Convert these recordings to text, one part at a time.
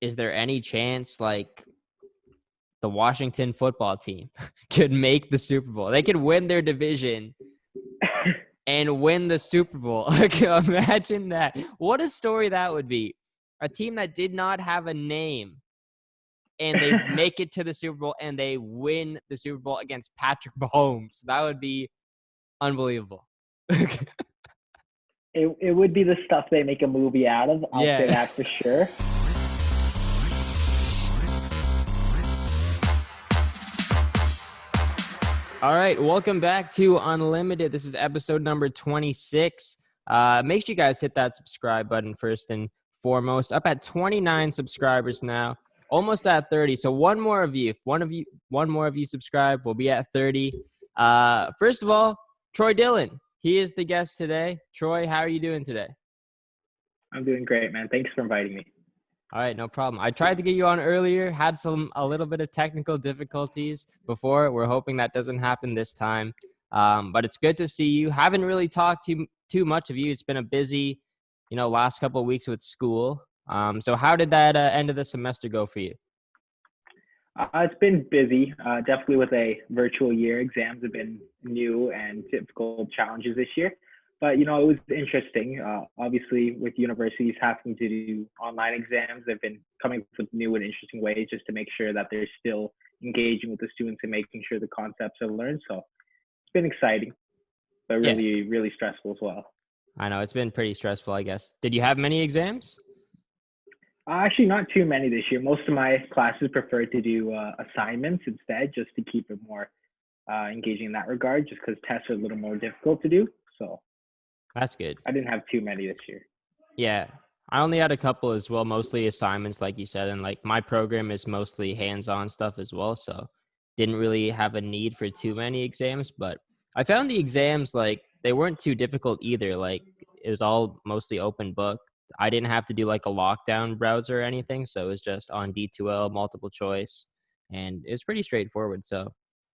is there any chance like the Washington football team could make the Super Bowl? They could win their division and win the Super Bowl. Imagine that. What a story that would be. A team that did not have a name and they make it to the Super Bowl and they win the Super Bowl against Patrick Mahomes. That would be unbelievable. It would be the stuff they make a movie out of. I'll say that for sure. All right, welcome back to Unlimited. This is episode number 26. Make sure you guys hit that subscribe button first and foremost. Up at 29 subscribers now, almost at 30. So one more of you, if one more of you subscribe, we'll be at 30. First of all, Troy Dillon. He is the guest today. Troy, how are you doing today? I'm doing great, man. Thanks for inviting me. All right, no problem. I tried to get you on earlier, had a little bit of technical difficulties before. We're hoping that doesn't happen this time. But it's good to see you. Haven't really talked too much of you. It's been a busy, last couple of weeks with school. So how did that end of the semester go for you? It's been busy, definitely with a virtual year. Exams have been new and difficult challenges this year. But, it was interesting. Obviously, with universities having to do online exams, they've been coming up with new and interesting ways just to make sure that they're still engaging with the students and making sure the concepts are learned. So it's been exciting, but really, really stressful as well. I know. It's been pretty stressful, I guess. Did you have many exams? Actually, not too many this year. Most of my classes prefer to do assignments instead, just to keep it more engaging in that regard, just because tests are a little more difficult to do. So that's good. I didn't have too many this year. Yeah. I only had a couple as well, mostly assignments, like you said. And like my program is mostly hands-on stuff as well. So didn't really have a need for too many exams. But I found the exams, like, they weren't too difficult either. Like, it was all mostly open book. I didn't have to do like a lockdown browser or anything. So it was just on D2L, multiple choice. And it was pretty straightforward. So,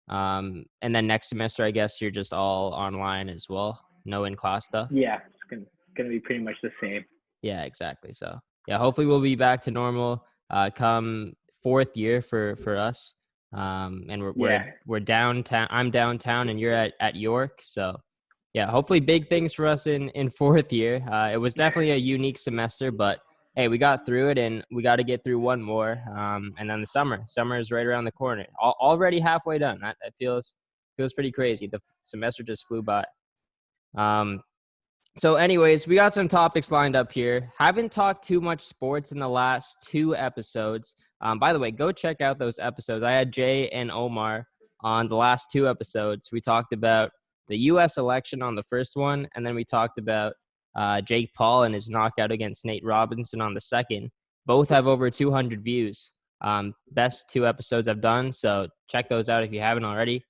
and then next semester, I guess you're just all online as well. No in-class stuff? Yeah, it's gonna be pretty much the same. Yeah, exactly. So, yeah, hopefully we'll be back to normal come fourth year for us. And we're downtown. I'm downtown and you're at York. So, yeah, hopefully big things for us in fourth year. It was definitely a unique semester, but, hey, we got through it and we got to get through one more. And then the summer is right around the corner. Already halfway done. That feels pretty crazy. The semester just flew by. So anyways, we got some topics lined up here. Haven't talked too much sports in the last 2 episodes. By the way, go check out those episodes. I had Jay and Omar on the last 2 episodes. We talked about the U.S. election on the first one, and then we talked about Jake Paul and his knockout against Nate Robinson on the second. Both have over 200 views. Best 2 episodes I've done, so check those out if you haven't already.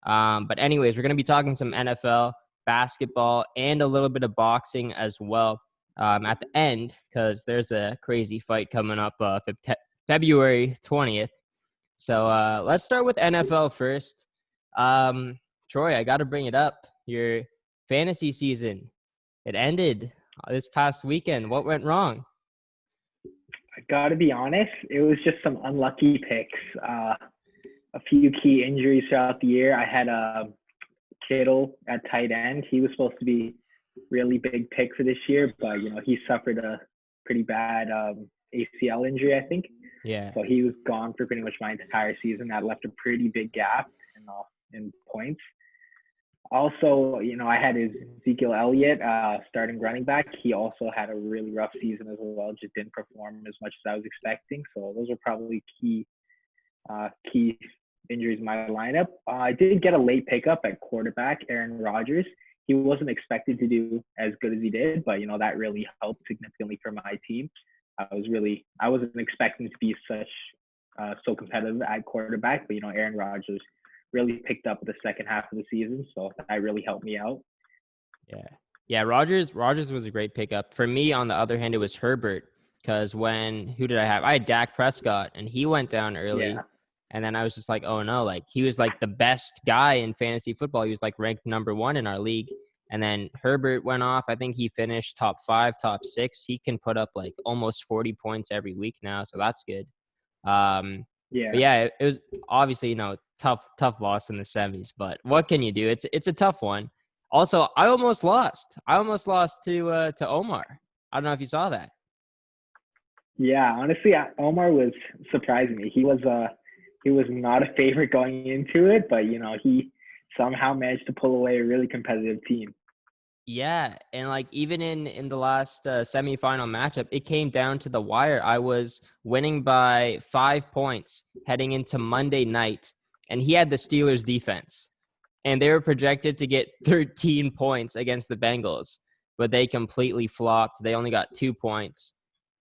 But anyways, we're going to be talking some NFL, basketball, and a little bit of boxing as well at the end, because there's a crazy fight coming up February 20th. So let's start with NFL first. Troy, I got to bring it up. Your fantasy season, it ended this past weekend. What went wrong? I got to be honest, it was just some unlucky picks. A few key injuries throughout the year. I had Kittle at tight end. He was supposed to be really big pick for this year, but he suffered a pretty bad ACL injury, I think. Yeah. So he was gone for pretty much my entire season. That left a pretty big gap in points. Also, I had Ezekiel Elliott, starting running back. He also had a really rough season as well. Just didn't perform as much as I was expecting. So those are probably key injuries in my lineup. I did get a late pickup at quarterback, Aaron Rodgers. He wasn't expected to do as good as he did, but that really helped significantly for my team. I wasn't expecting to be so competitive at quarterback, but Aaron Rodgers really picked up the second half of the season, so that really helped me out. Yeah. Rodgers was a great pickup. For me, on the other hand, it was Herbert, because who did I have? I had Dak Prescott, and he went down early. Yeah. And then I was just like, oh no, like he was like the best guy in fantasy football. He was like ranked number 1 in our league. And then Herbert went off. I think he finished top 5, top 6. He can put up like almost 40 points every week now, so that's good. But Yeah. yeah, it was obviously, tough loss in the semis, but what can you do? It's a tough one. Also, I almost lost. To Omar. I don't know if you saw that. Yeah, honestly, Omar was surprising me. He was not a favorite going into it, but he somehow managed to pull away a really competitive team. Yeah, and like even in the last semifinal matchup, it came down to the wire. I was winning by 5 points heading into Monday night, and he had the Steelers defense, and they were projected to get 13 points against the Bengals, but they completely flopped. They only got 2 points,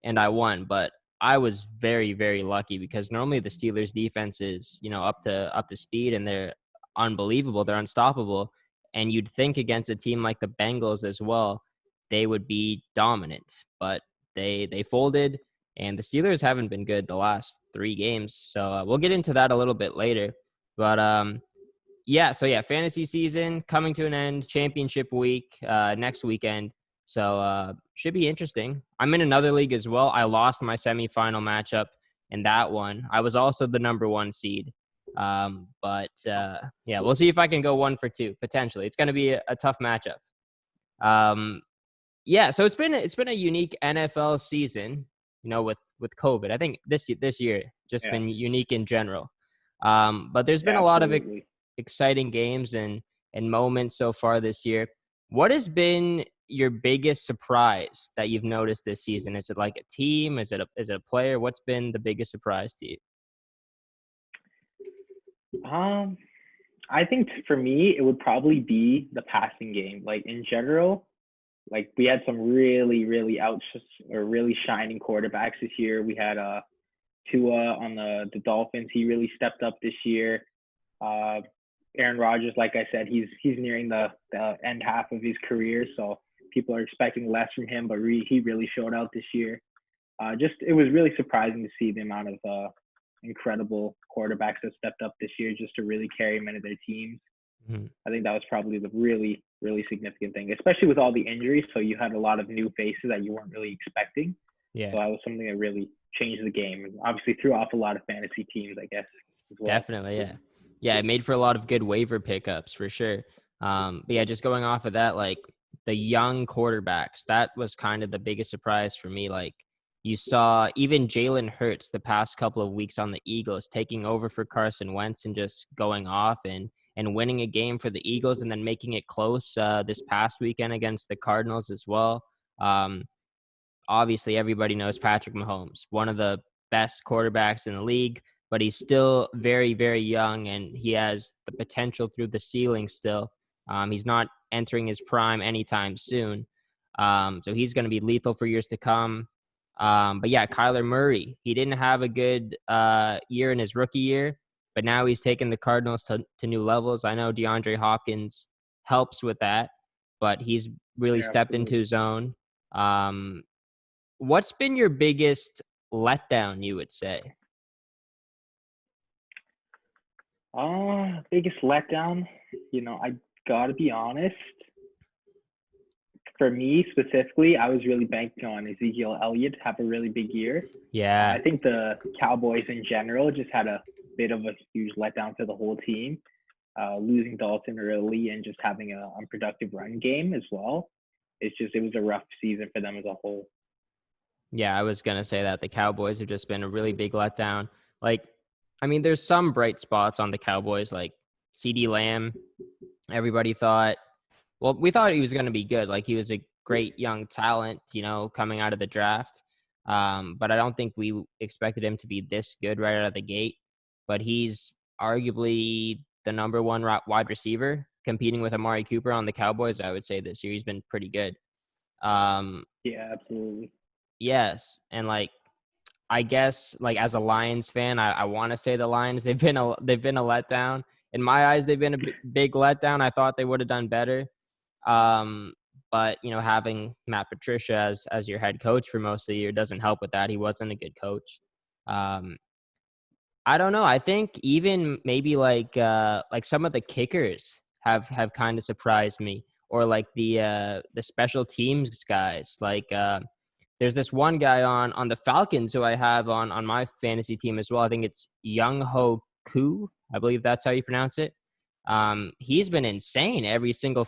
and I won. But I was very, very lucky because normally the Steelers defense is, up to speed, and they're unbelievable. They're unstoppable. And you'd think against a team like the Bengals as well, they would be dominant, but they folded, and the Steelers haven't been good the last 3 games. So we'll get into that a little bit later. But yeah, fantasy season coming to an end, championship week next weekend. So should be interesting. I'm in another league as well. I lost my semifinal matchup in that one. I was also the number 1 seed. But yeah, we'll see if I can go 1 for 2 potentially. It's going to be a tough matchup. Yeah, so it's been a unique NFL season, with COVID. I think this year just Yeah, been unique in general. But there's been yeah, a lot of absolutely. exciting games and moments so far this year. What has been your biggest surprise that you've noticed this season? Is it like a team? Is it a player? What's been the biggest surprise to you? Um, I think for me, it would probably be the passing game. Like in general, like we had some really, really or really shining quarterbacks this year. We had Tua on the Dolphins. He really stepped up this year. Uh, Aaron Rodgers, like I said, he's nearing the end half of his career, so people are expecting less from him, but he really showed out this year. Just it was really surprising to see the amount of incredible quarterbacks that stepped up this year just to really carry many of their teams. Mm-hmm. I think that was probably the really, really significant thing, especially with all the injuries. So you had a lot of new faces that you weren't really expecting. Yeah. So that was something that really changed the game and obviously threw off a lot of fantasy teams, I guess, as well. Definitely, yeah. Yeah, it made for a lot of good waiver pickups for sure. But yeah, just going off of that, like the young quarterbacks, that was kind of the biggest surprise for me. Like you saw even Jalen Hurts the past couple of weeks on the Eagles taking over for Carson Wentz and just going off and winning a game for the Eagles and then making it close this past weekend against the Cardinals as well. Um, Obviously everybody knows Patrick Mahomes, one of the best quarterbacks in the league, but he's still very, very young and he has the potential through the ceiling still. He's not entering his prime anytime soon. So he's going to be lethal for years to come. But yeah, Kyler Murray, he didn't have a good year in his rookie year, but now he's taken the Cardinals to new levels. I know DeAndre Hopkins helps with that, but he's really Yeah, stepped into absolutely. his own. Um, What's been your biggest letdown, you would say? Biggest letdown, I gotta be honest. For me specifically, I was really banking on Ezekiel Elliott to have a really big year. I Yeah. think the Cowboys in general just had a bit of a huge letdown to the whole team, losing Dalton early and just having an unproductive run game as well. It was a rough season for them as a whole. Yeah, I was going to say that the Cowboys have just been a really big letdown. Like, I mean, there's some bright spots on the Cowboys, like CD Lamb. Everybody thought, well, we thought he was going to be good. Like, he was a great young talent, coming out of the draft. But I don't think we expected him to be this good right out of the gate. But he's arguably the number 1 wide receiver competing with Amari Cooper on the Cowboys. I would say this year he's been pretty good. Um, Yeah, absolutely. yes, and like I guess like as a Lions fan, I want to say the Lions they've been a letdown. In my eyes, they've been a big letdown. I thought they would have done better. Um, but having Matt Patricia as your head coach for most of the year doesn't help with that. He wasn't a good coach. Um, I don't know. I think even maybe like some of the kickers have kind of surprised me, or like the special teams guys. Like there's this one guy on the Falcons who I have on my fantasy team as well. I think it's Young Ho Koo. I believe that's how you pronounce it. He's been insane every single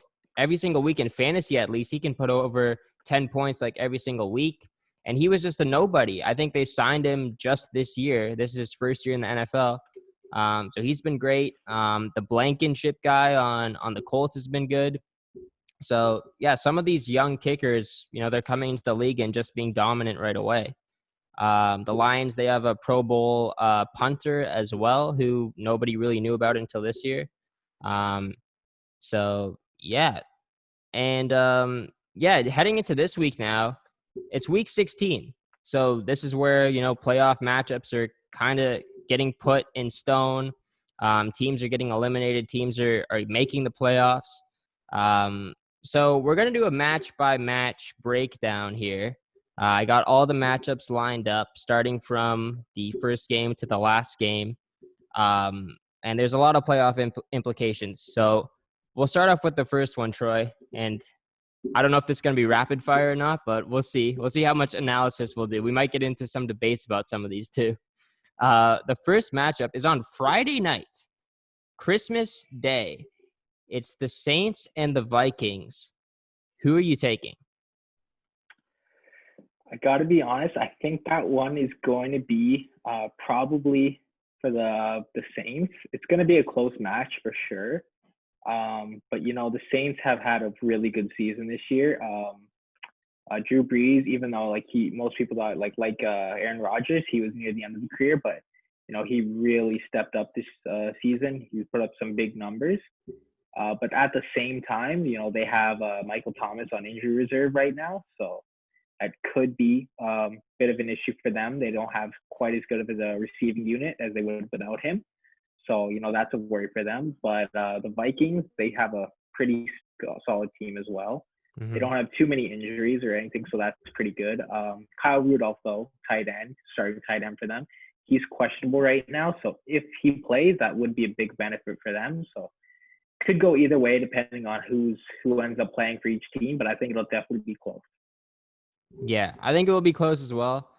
week in fantasy. At least he can put over 10 points like every single week. And he was just a nobody. I think they signed him just this year. This is his first year in the NFL. So he's been great. The Blankenship guy on the Colts has been good. So yeah, some of these young kickers, they're coming into the league and just being dominant right away. The Lions, they have a Pro Bowl punter as well, who nobody really knew about until this year. So yeah. And heading into this week now, it's week 16. So this is where, playoff matchups are kind of getting put in stone. Teams are getting eliminated. Teams are making the playoffs. So we're going to do a match-by-match breakdown here. I got all the matchups lined up, starting from the first game to the last game. And there's a lot of playoff implications. So we'll start off with the first one, Troy. And I don't know if this is going to be rapid fire or not, but we'll see. We'll see how much analysis we'll do. We might get into some debates about some of these too. The first matchup is on Friday night, Christmas Day. It's the Saints and the Vikings. Who are you taking? I got to be honest. I think that one is going to be probably for the Saints. It's going to be a close match for sure. But the Saints have had a really good season this year. Drew Brees, even though most people thought like Aaron Rodgers, he was near the end of the career, but he really stepped up this season. He put up some big numbers. But at the same time, they have Michael Thomas on injury reserve right now, so that could be a bit of an issue for them. They don't have quite as good of a receiving unit as they would without him. So, that's a worry for them. But the Vikings, they have a pretty solid team as well. Mm-hmm. They don't have too many injuries or anything, so that's pretty good. Kyle Rudolph, though, starting tight end for them. He's questionable right now. So if he plays, that would be a big benefit for them. So could go either way depending on who ends up playing for each team, but I think it'll definitely be close. Yeah, I think it will be close as well.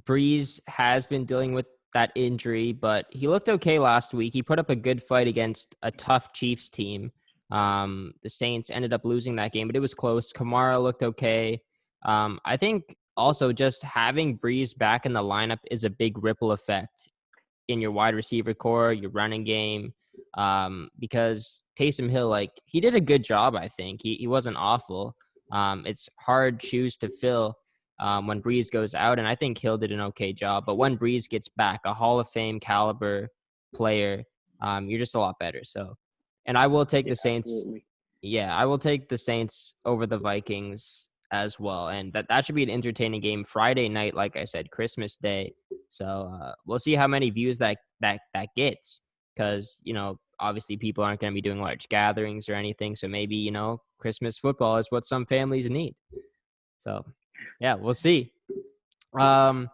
Breeze has been dealing with that injury, but he looked okay last week. He put up a good fight against a tough Chiefs team. The Saints ended up losing that game, but it was close. Kamara looked okay. I think also just having Breeze back in the lineup is a big ripple effect in your wide receiver core, your running game, because Taysom Hill, he did a good job, I think. He wasn't awful. It's hard shoes to fill when Breeze goes out, and I think Hill did an okay job. But when Breeze gets back, a Hall of Fame caliber player, you're just a lot better. So, and I will take the Saints. Absolutely. Yeah, I will take the Saints over the Vikings as well, and that should be an entertaining game Friday night. Like I said, Christmas Day. So we'll see how many views that gets, because obviously people aren't going to be doing large gatherings or anything. So maybe Christmas football is what some families need. So yeah, we'll see. The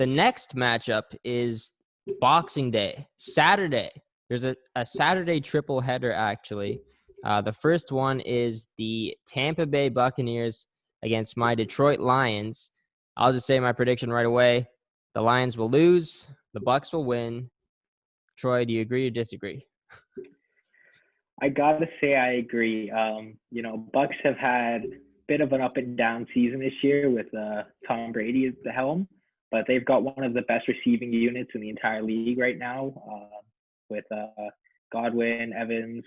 next matchup is Boxing Day, Saturday. There's a Saturday triple header, actually. The first one is the Tampa Bay Buccaneers against my Detroit Lions. I'll just say my prediction right away. The Lions will lose. The Bucs will win. Troy, do you agree or disagree? I got to say I agree. Bucs have had a bit of an up and down season this year with Tom Brady at the helm, but they've got one of the best receiving units in the entire league right now with Godwin, Evans.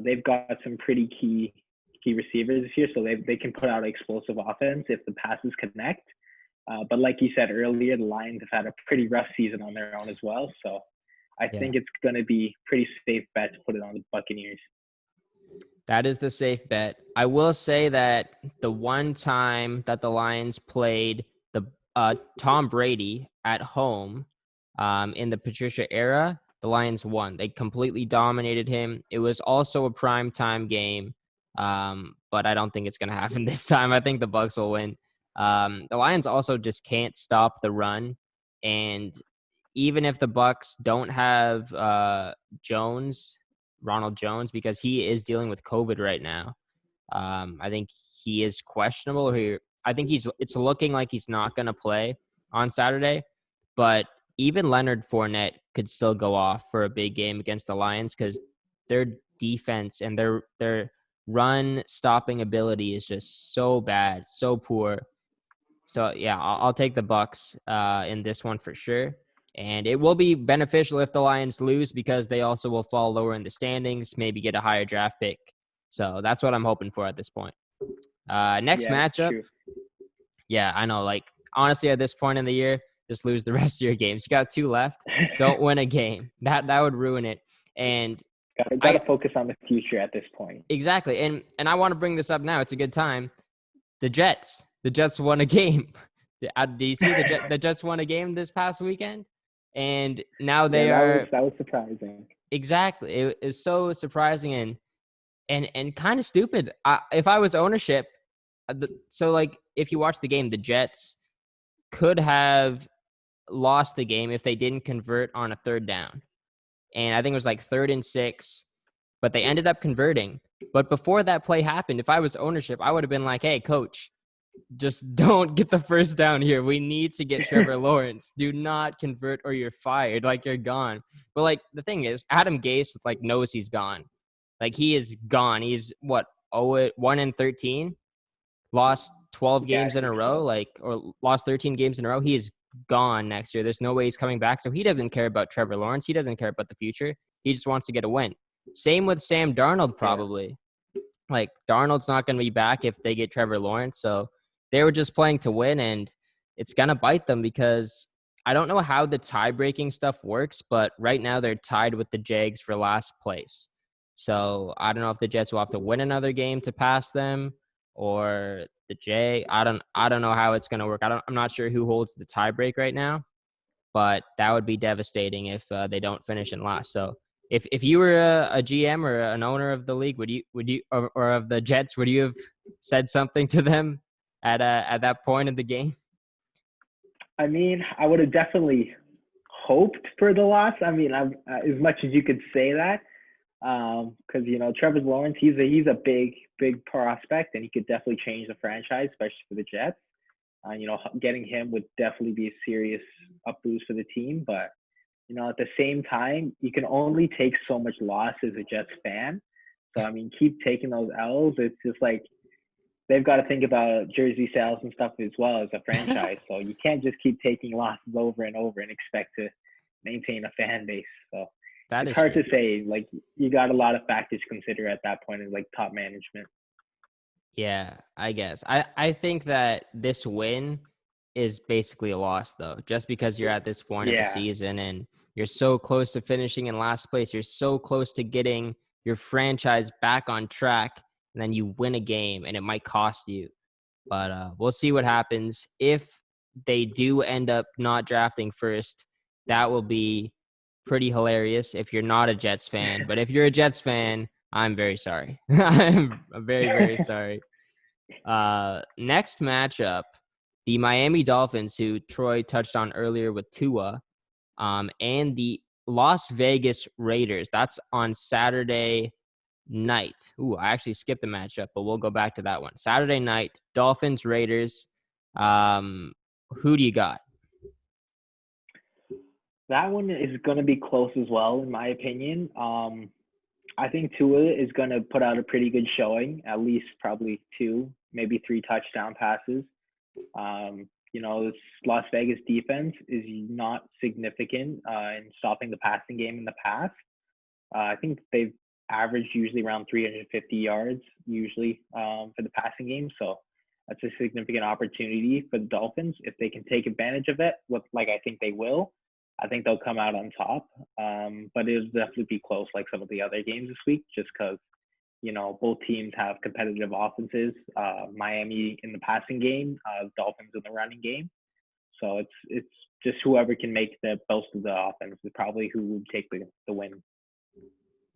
They've got some pretty key receivers this year, so they can put out explosive offense if the passes connect. But like you said earlier, the Lions have had a pretty rough season on their own as well, so I think it's going to be pretty safe bet to put it on the Buccaneers. That is the safe bet. I will say that the one time that the Lions played the Tom Brady at home in the Patricia era, the Lions won. They completely dominated him. It was also a primetime game, but I don't think it's going to happen this time. I think the Bucs will win. The Lions also just can't stop the run, and even if the Bucs don't have Ronald Jones, because he is dealing with COVID right now, I think he is questionable. I think it's looking like he's not going to play on Saturday, but even Leonard Fournette could still go off for a big game against the Lions because their defense and their run stopping ability is just so bad, so poor. So yeah, I'll take the Bucks in this one for sure. And it will be beneficial if the Lions lose because they also will fall lower in the standings, maybe get a higher draft pick. So that's what I'm hoping for at this point. Next Yeah, matchup. true. Yeah, I know. Like, honestly, at this point in the year, just lose the rest of your games. You got 2 left. Don't win a game. That would ruin it. And Gotta focus on the future at this point. exactly. And I want to bring this up now. It's a good time. The Jets won a game. Do you see the Jets won a game this past weekend? And now they are. That was surprising. Exactly. It is so surprising and kind of stupid. If I was ownership, so like if you watch the game, the Jets could have lost the game if they didn't convert on a 3rd down. And I think it was like 3rd and 6, but they ended up converting. But before that play happened, if I was ownership, I would have been like, hey, coach, just don't get the 1st down here. We need to get Trevor Lawrence. Do not convert or you're fired. Like, you're gone. But, like, the thing is, Adam Gase, like, knows he's gone. Like, he is gone. He's, 1-13? Lost 12 games in a row, or lost 13 games in a row. He is gone next year. There's no way he's coming back. So he doesn't care about Trevor Lawrence. He doesn't care about the future. He just wants to get a win. Same with Sam Darnold, probably. Like, Darnold's not going to be back if they get Trevor Lawrence. So they were just playing to win, and it's going to bite them because I don't know how the tie-breaking stuff works, but right now they're tied with the Jags for last place. So I don't know if the Jets will have to win another game to pass them or the Jags. I don't know how it's going to work. I'm not sure who holds the tiebreak right now, but that would be devastating if they don't finish in last. So if you were a GM or an owner of the league, would you or of the Jets, would you have said something to them at that point of the game? I mean, I would have definitely hoped for the loss. I mean, as much as you could say that, because Trevor Lawrence, he's a big prospect, and he could definitely change the franchise, especially for the Jets. Getting him would definitely be a serious up boost for the team. But at the same time, you can only take so much loss as a Jets fan. So I mean, keep taking those L's. It's just like they've got to think about jersey sales and stuff as well as a franchise. So you can't just keep taking losses over and over and expect to maintain a fan base. So it's hard to say. Like, you got a lot of factors to consider at that point as like top management. Yeah, I guess. I think that this win is basically a loss, though, just because you're at this point of the season and you're so close to finishing in last place. You're so close to getting your franchise back on track, and then you win a game, and it might cost you. But we'll see what happens. If they do end up not drafting first, that will be pretty hilarious if you're not a Jets fan. But if you're a Jets fan, I'm very sorry. I'm very, very sorry. Next matchup, the Miami Dolphins, who Troy touched on earlier with Tua, and the Las Vegas Raiders. That's on Saturday night. Ooh, I actually skipped the matchup, but we'll go back to that one. Saturday night, Dolphins, Raiders. Who do you got? That one is going to be close as well, in my opinion. I think Tua is going to put out a pretty good showing, at least probably 2, maybe 3 touchdown passes. This Las Vegas defense is not significant in stopping the passing game in the past. I think they've averaged usually around 350 yards usually for the passing game. So that's a significant opportunity for the Dolphins. If they can take advantage of it, like I think they will, I think they'll come out on top. But it'll definitely be close like some of the other games this week, just because, both teams have competitive offenses. Miami in the passing game, Dolphins in the running game. So it's just whoever can make the most of the offense is probably who would take the win.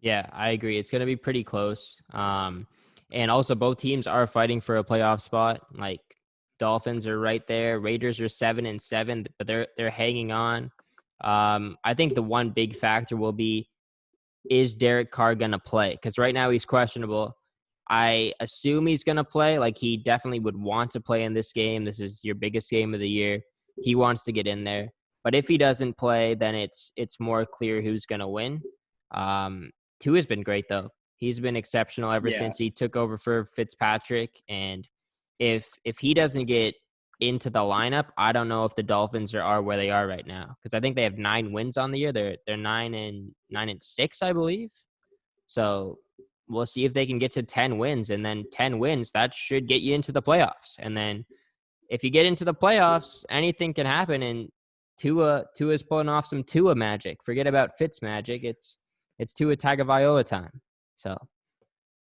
Yeah, I agree. It's going to be pretty close. And also both teams are fighting for a playoff spot. Like, Dolphins are right there. Raiders are 7-7, but they're hanging on. I think the one big factor will be, is Derek Carr going to play? Because right now he's questionable. I assume he's going to play. Like, he definitely would want to play in this game. This is your biggest game of the year. He wants to get in there. But if he doesn't play, then it's more clear who's going to win. Tua's been great, though. He's been exceptional ever since he took over for Fitzpatrick. And if he doesn't get into the lineup, I don't know if the Dolphins are where they are right now, because I think they have 9 wins on the year. They're 9-6, I believe. So we'll see if they can get to 10 wins, and then 10 wins, that should get you into the playoffs. And then if you get into the playoffs, anything can happen. And Tua's pulling off some Tua magic. Forget about Fitz magic. It's Tua Tagovailoa time. So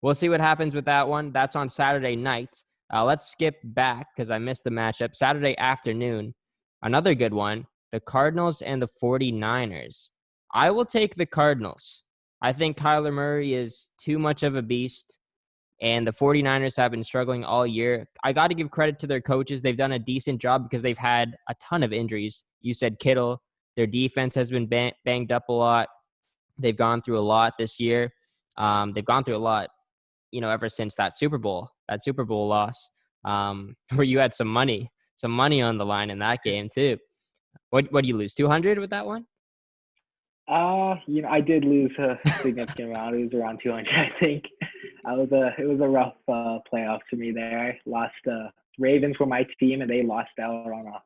we'll see what happens with that one. That's on Saturday night. Let's skip back because I missed the matchup. Saturday afternoon, another good one, the Cardinals and the 49ers. I will take the Cardinals. I think Kyler Murray is too much of a beast, and the 49ers have been struggling all year. I got to give credit to their coaches. They've done a decent job because they've had a ton of injuries. You said Kittle. Their defense has been banged up a lot. They've gone through a lot this year. They've gone through a lot, ever since that Super Bowl loss, where you had some money on the line in that game too. What do you lose? 200 with that one? I did lose a significant amount. It was around 200, I think. It was a rough playoff to me there. I lost. Ravens were my team, and they lost out on a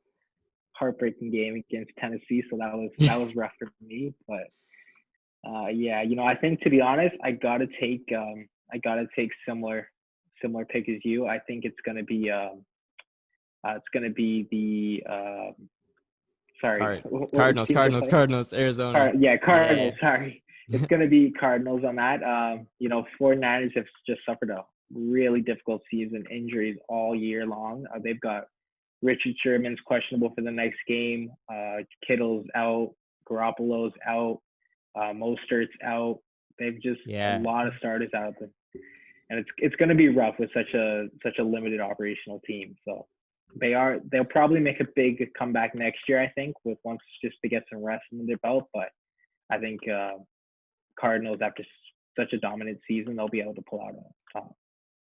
heartbreaking game against Tennessee. So that was rough for me. But I think, to be honest, I gotta take similar pick as you. I think it's gonna be the Cardinals, Arizona. Cardinals. Yeah. Sorry. It's going to be Cardinals on that. 49ers have just suffered a really difficult season, injuries all year long. They've got Richard Sherman's questionable for the next game. Kittle's out. Garoppolo's out. Mostert's out. They've just a lot of starters out there. And it's going to be rough with such a limited operational team. So they'll probably make a big comeback next year, I think, with once just to get some rest in their belt. But I think Cardinals, after such a dominant season, they'll be able to pull out a top.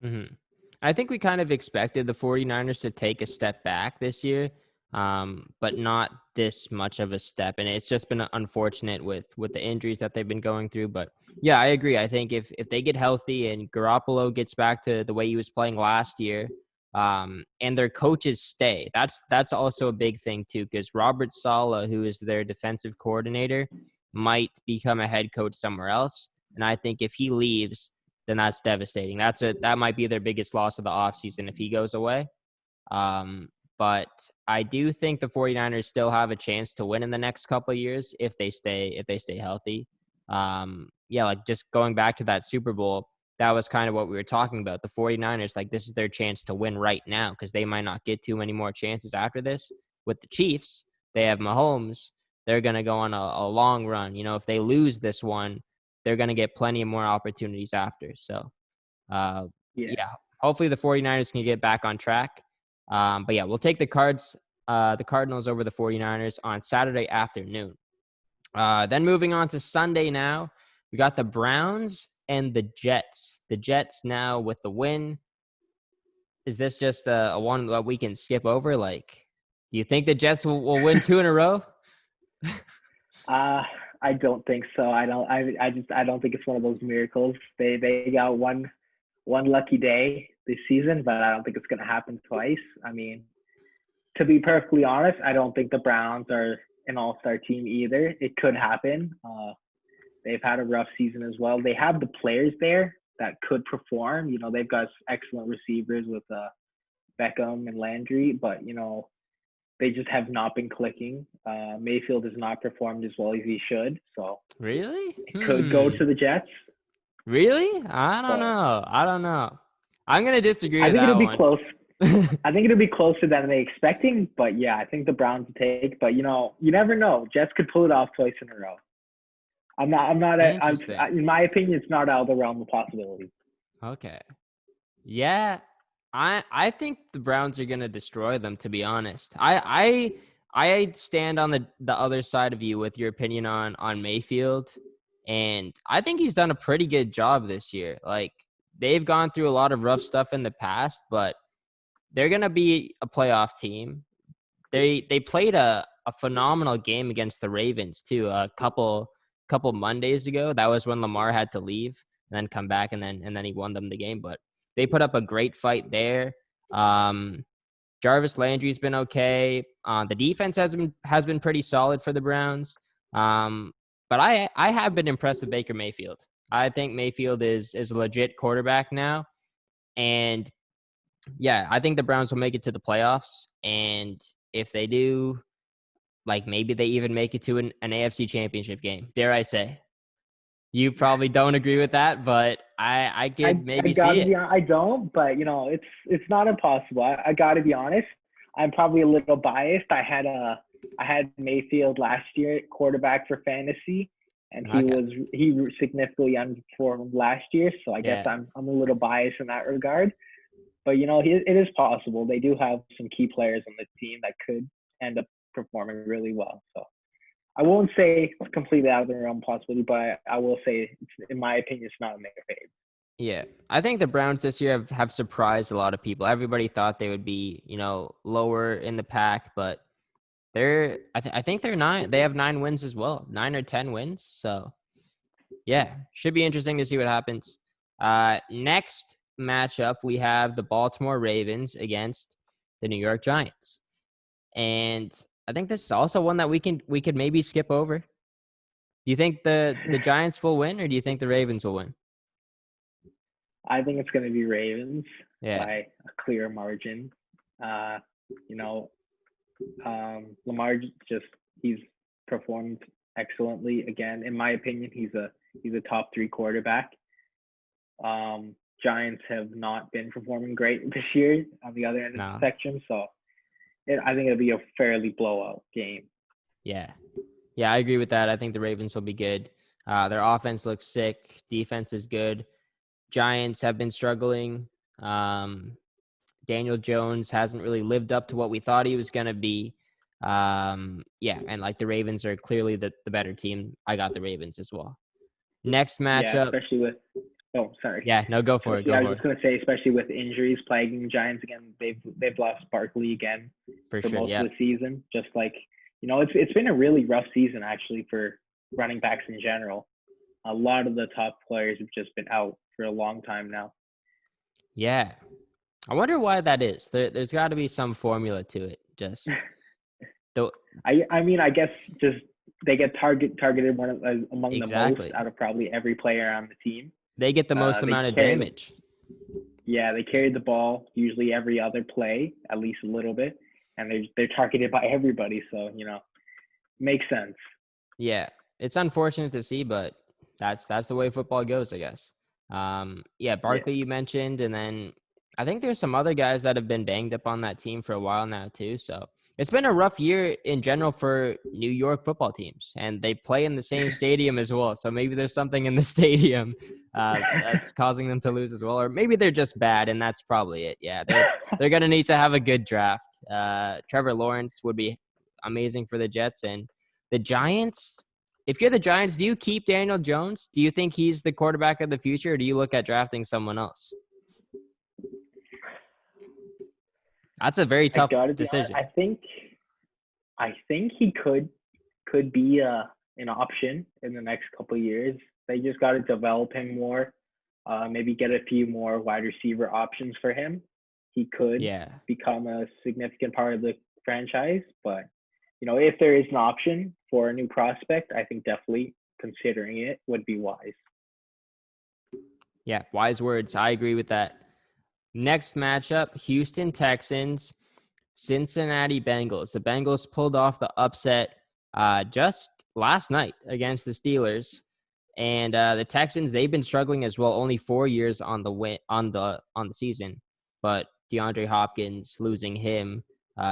Mm-hmm. I think we kind of expected the 49ers to take a step back this year, but not this much of a step. And it's just been unfortunate with the injuries that they've been going through. But yeah, I agree. I think if they get healthy and Garoppolo gets back to the way he was playing last year, and their coaches stay, that's also a big thing too, because Robert Saleh, who is their defensive coordinator, might become a head coach somewhere else. And I think if he leaves, then that's devastating. That might be their biggest loss of the offseason if he goes away. But I do think the 49ers still have a chance to win in the next couple of years if they stay healthy. Like just going back to that Super Bowl, that was kind of what we were talking about. The 49ers, like, this is their chance to win right now because they might not get too many more chances after this. With the Chiefs, they have Mahomes. They're going to go on a long run. If they lose this one, they're going to get plenty of more opportunities after. So, hopefully the 49ers can get back on track. But yeah, we'll take the Cardinals over the 49ers on Saturday afternoon. Then moving on to Sunday now, we got the Browns and the Jets. The Jets now with the win. Is this just a one that we can skip over? Like, do you think the Jets will win 2 in a row? I don't think so. I don't think it's one of those miracles. They got one lucky day this season, but I don't think it's going to happen twice. I mean, to be perfectly honest, I don't think the Browns are an all-star team either. It could happen. They've had a rough season as well. They have the players there that could perform. They've got excellent receivers with Beckham and Landry, but they just have not been clicking. Mayfield has not performed as well as he should. So really, it could go to the Jets. Really? I don't know. I'm gonna disagree. I think it'll be one. close. I think it'll be closer than they expecting. But yeah, I think the Browns will take. But you never know. Jets could pull it off twice in a row. I'm not. In my opinion, it's not out of the realm of possibility. Okay. Yeah. I think the Browns are going to destroy them, to be honest. I stand on the other side of you with your opinion on Mayfield, and I think he's done a pretty good job this year. Like, they've gone through a lot of rough stuff in the past, but they're going to be a playoff team. They played a phenomenal game against the Ravens too. A couple Mondays ago. That was when Lamar had to leave and then come back, and then he won them the game. But they put up a great fight there. Jarvis Landry's been okay. The defense has been pretty solid for the Browns. But I have been impressed with Baker Mayfield. I think Mayfield is a legit quarterback now. And yeah, I think the Browns will make it to the playoffs. And if they do, like maybe they even make it to an AFC championship game, dare I say. You probably don't agree with that, but I could maybe see it. I don't, but it's not impossible. I gotta be honest. I'm probably a little biased. I had Mayfield last year at quarterback for fantasy, and he significantly underperformed last year. So I guess I'm a little biased in that regard. But it is possible. They do have some key players on the team that could end up performing really well. So I won't say it's completely out of the realm possibility, but I will say, in my opinion, it's not in their favor. Yeah, I think the Browns this year have surprised a lot of people. Everybody thought they would be, lower in the pack, but I think they're 9. They have 9 wins as well, 9 or 10 wins. So yeah, should be interesting to see what happens. Next matchup, we have the Baltimore Ravens against the New York Giants. And I think this is also one that we could maybe skip over. Do you think the Giants will win, or do you think the Ravens will win? I think it's going to be Ravens by a clear margin. Lamar he's performed excellently again. In my opinion, he's a top 3 quarterback. Giants have not been performing great this year on the other end of the spectrum, so I think it'll be a fairly blowout game. Yeah, I agree with that. I think the Ravens will be good. Their offense looks sick. Defense is good. Giants have been struggling. Daniel Jones hasn't really lived up to what we thought he was going to be. And like the Ravens are clearly the better team. I got the Ravens as well. Next matchup. Yeah, especially with Oh, sorry. Yeah, no, go for it. I was just going to say, especially with injuries plaguing the Giants again, they've lost Barkley again for most of the season. Just like, it's been a really rough season actually for running backs in general. A lot of the top players have just been out for a long time now. Yeah. I wonder why that is. There's got to be some formula to it. Just I guess just they get targeted among the most out of probably every player on the team. They get the most amount of damage. Yeah, they carry the ball usually every other play, at least a little bit, and they're targeted by everybody. So makes sense. Yeah, it's unfortunate to see, but that's the way football goes, I guess. Barkley you mentioned, and then I think there's some other guys that have been banged up on that team for a while now too. So it's been a rough year in general for New York football teams, and they play in the same stadium as well. So maybe there's something in the stadium that's causing them to lose as well, or maybe they're just bad, and that's probably it. Yeah, they're gonna need to have a good draft. Trevor Lawrence would be amazing for the Jets, and the Giants. If you're the Giants, do you keep Daniel Jones? Do you think he's the quarterback of the future, or do you look at drafting someone else? That's a very tough decision. I think he could be an option in the next couple of years. They just got to develop him more, maybe get a few more wide receiver options for him. He could become a significant part of the franchise. But, if there is an option for a new prospect, I think definitely considering it would be wise. Yeah, wise words. I agree with that. Next matchup, Houston Texans, Cincinnati Bengals. The Bengals pulled off the upset just last night against the Steelers, and the Texans, they've been struggling as well. Only 4 years on the season, but DeAndre Hopkins, losing him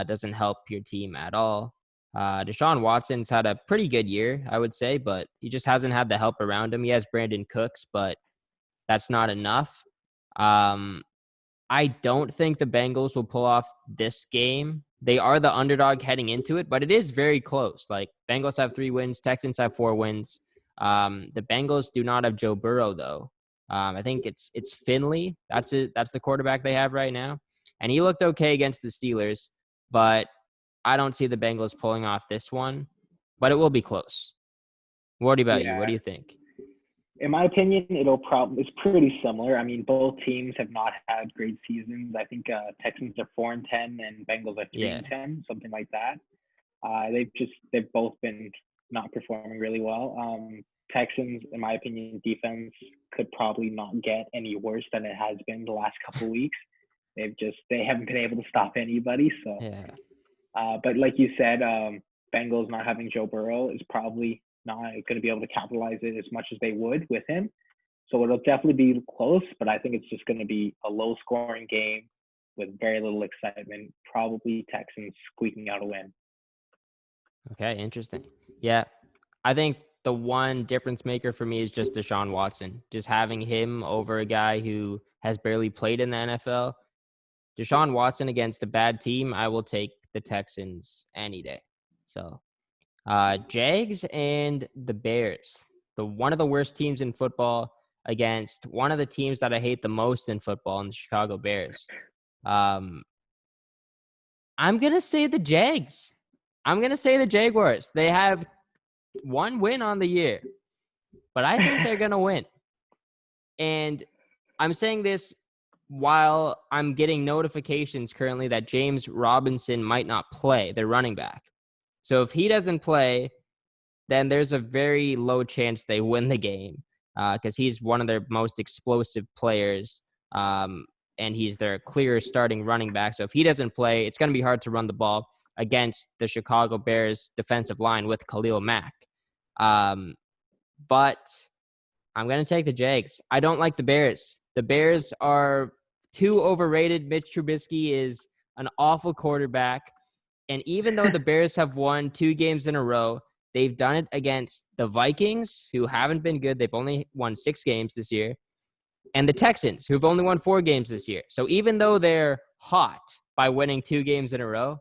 doesn't help your team at all. Deshaun Watson's had a pretty good year, I would say, but he just hasn't had the help around him. He has Brandon Cooks, but that's not enough. I don't think the Bengals will pull off this game. They are the underdog heading into it, but it is very close. Like, Bengals have 3 wins, Texans have 4 wins. The Bengals do not have Joe Burrow, though. I think it's Finley. That's it. That's the quarterback they have right now. And he looked okay against the Steelers, but I don't see the Bengals pulling off this one, but it will be close. What about you? What Yeah. do you think? In my opinion, it's pretty similar. I mean, both teams have not had great seasons. I think Texans are 4-10 and Bengals are 3 Yeah. and 10, something like that. They've both been not performing really well. Texans, in my opinion, defense could probably not get any worse than it has been the last couple of weeks. They haven't been able to stop anybody. So, Yeah. but like you said, Bengals not having Joe Burrow is probably not going to be able to capitalize it as much as they would with him. So it'll definitely be close, but I think it's just going to be a low-scoring game with very little excitement. Probably Texans squeaking out a win. Okay, interesting. Yeah, I think the one difference maker for me is just Deshaun Watson. Just having him over a guy who has barely played in the NFL. Deshaun Watson against a bad team, I will take the Texans any day. So, Jags and the Bears, one of the worst teams in football against one of the teams that I hate the most in football, in the Chicago Bears. I'm gonna say the Jags. I'm gonna say the Jaguars. They have one win on the year, but I think they're gonna win. And I'm saying this while I'm getting notifications currently that James Robinson might not play, their running back. So if he doesn't play, then there's a very low chance they win the game because he's one of their most explosive players, and he's their clear starting running back. So if he doesn't play, it's going to be hard to run the ball against the Chicago Bears defensive line with Khalil Mack. But I'm going to take the Jags. I don't like the Bears. The Bears are too overrated. Mitch Trubisky is an awful quarterback. And even though the Bears have won 2 games in a row, they've done it against the Vikings, who haven't been good. They've only won 6 games this year. And the Texans, who've only won 4 games this year. So even though they're hot by winning 2 games in a row,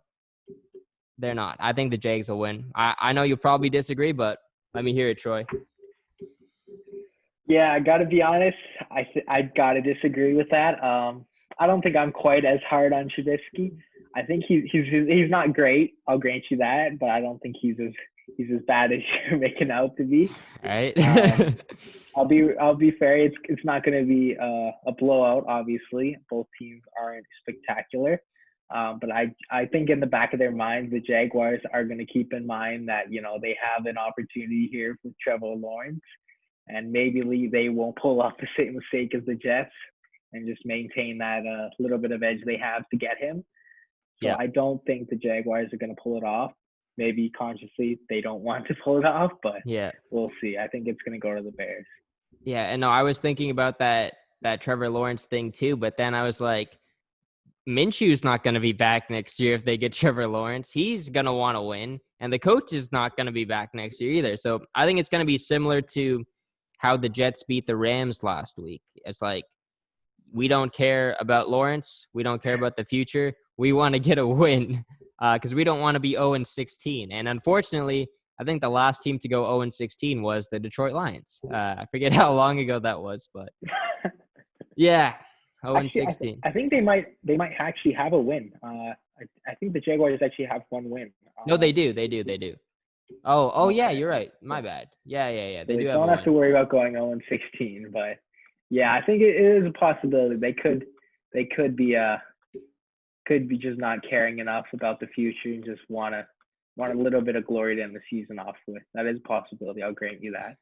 they're not. I think the Jags will win. I know you'll probably disagree, but let me hear it, Troy. Yeah, I got to be honest. I got to disagree with that. I don't think I'm quite as hard on Trubisky. I think he's not great. I'll grant you that, but I don't think he's as bad as you're making out to be. All right. I'll be fair. It's not going to be a blowout. Obviously, both teams aren't spectacular. But I think in the back of their minds, the Jaguars are going to keep in mind that they have an opportunity here with Trevor Lawrence, and maybe they won't pull off the same mistake as the Jets and just maintain that little bit of edge they have to get him. So yeah. I don't think the Jaguars are going to pull it off. Maybe consciously they don't want to pull it off, but yeah, we'll see. I think it's going to go to the Bears. Yeah, and no, I was thinking about that Trevor Lawrence thing too, but then I was like, Minshew's not going to be back next year if they get Trevor Lawrence. He's going to want to win, and the coach is not going to be back next year either. So I think it's going to be similar to how the Jets beat the Rams last week. It's like, we don't care about Lawrence. We don't care about the future. We want to get a win because we don't want to be 0-16. And unfortunately, I think the last team to go 0-16 was the Detroit Lions. I forget how long ago that was, but yeah, 0-16. I think they might actually have a win. I think the Jaguars actually have one win. No, they do. Oh, yeah, you're right. My bad. Yeah. They do don't have to worry about going 0-16, but yeah, I think it is a possibility. They could be just not caring enough about the future and just want a little bit of glory to end the season off with. That is a possibility. I'll grant you that.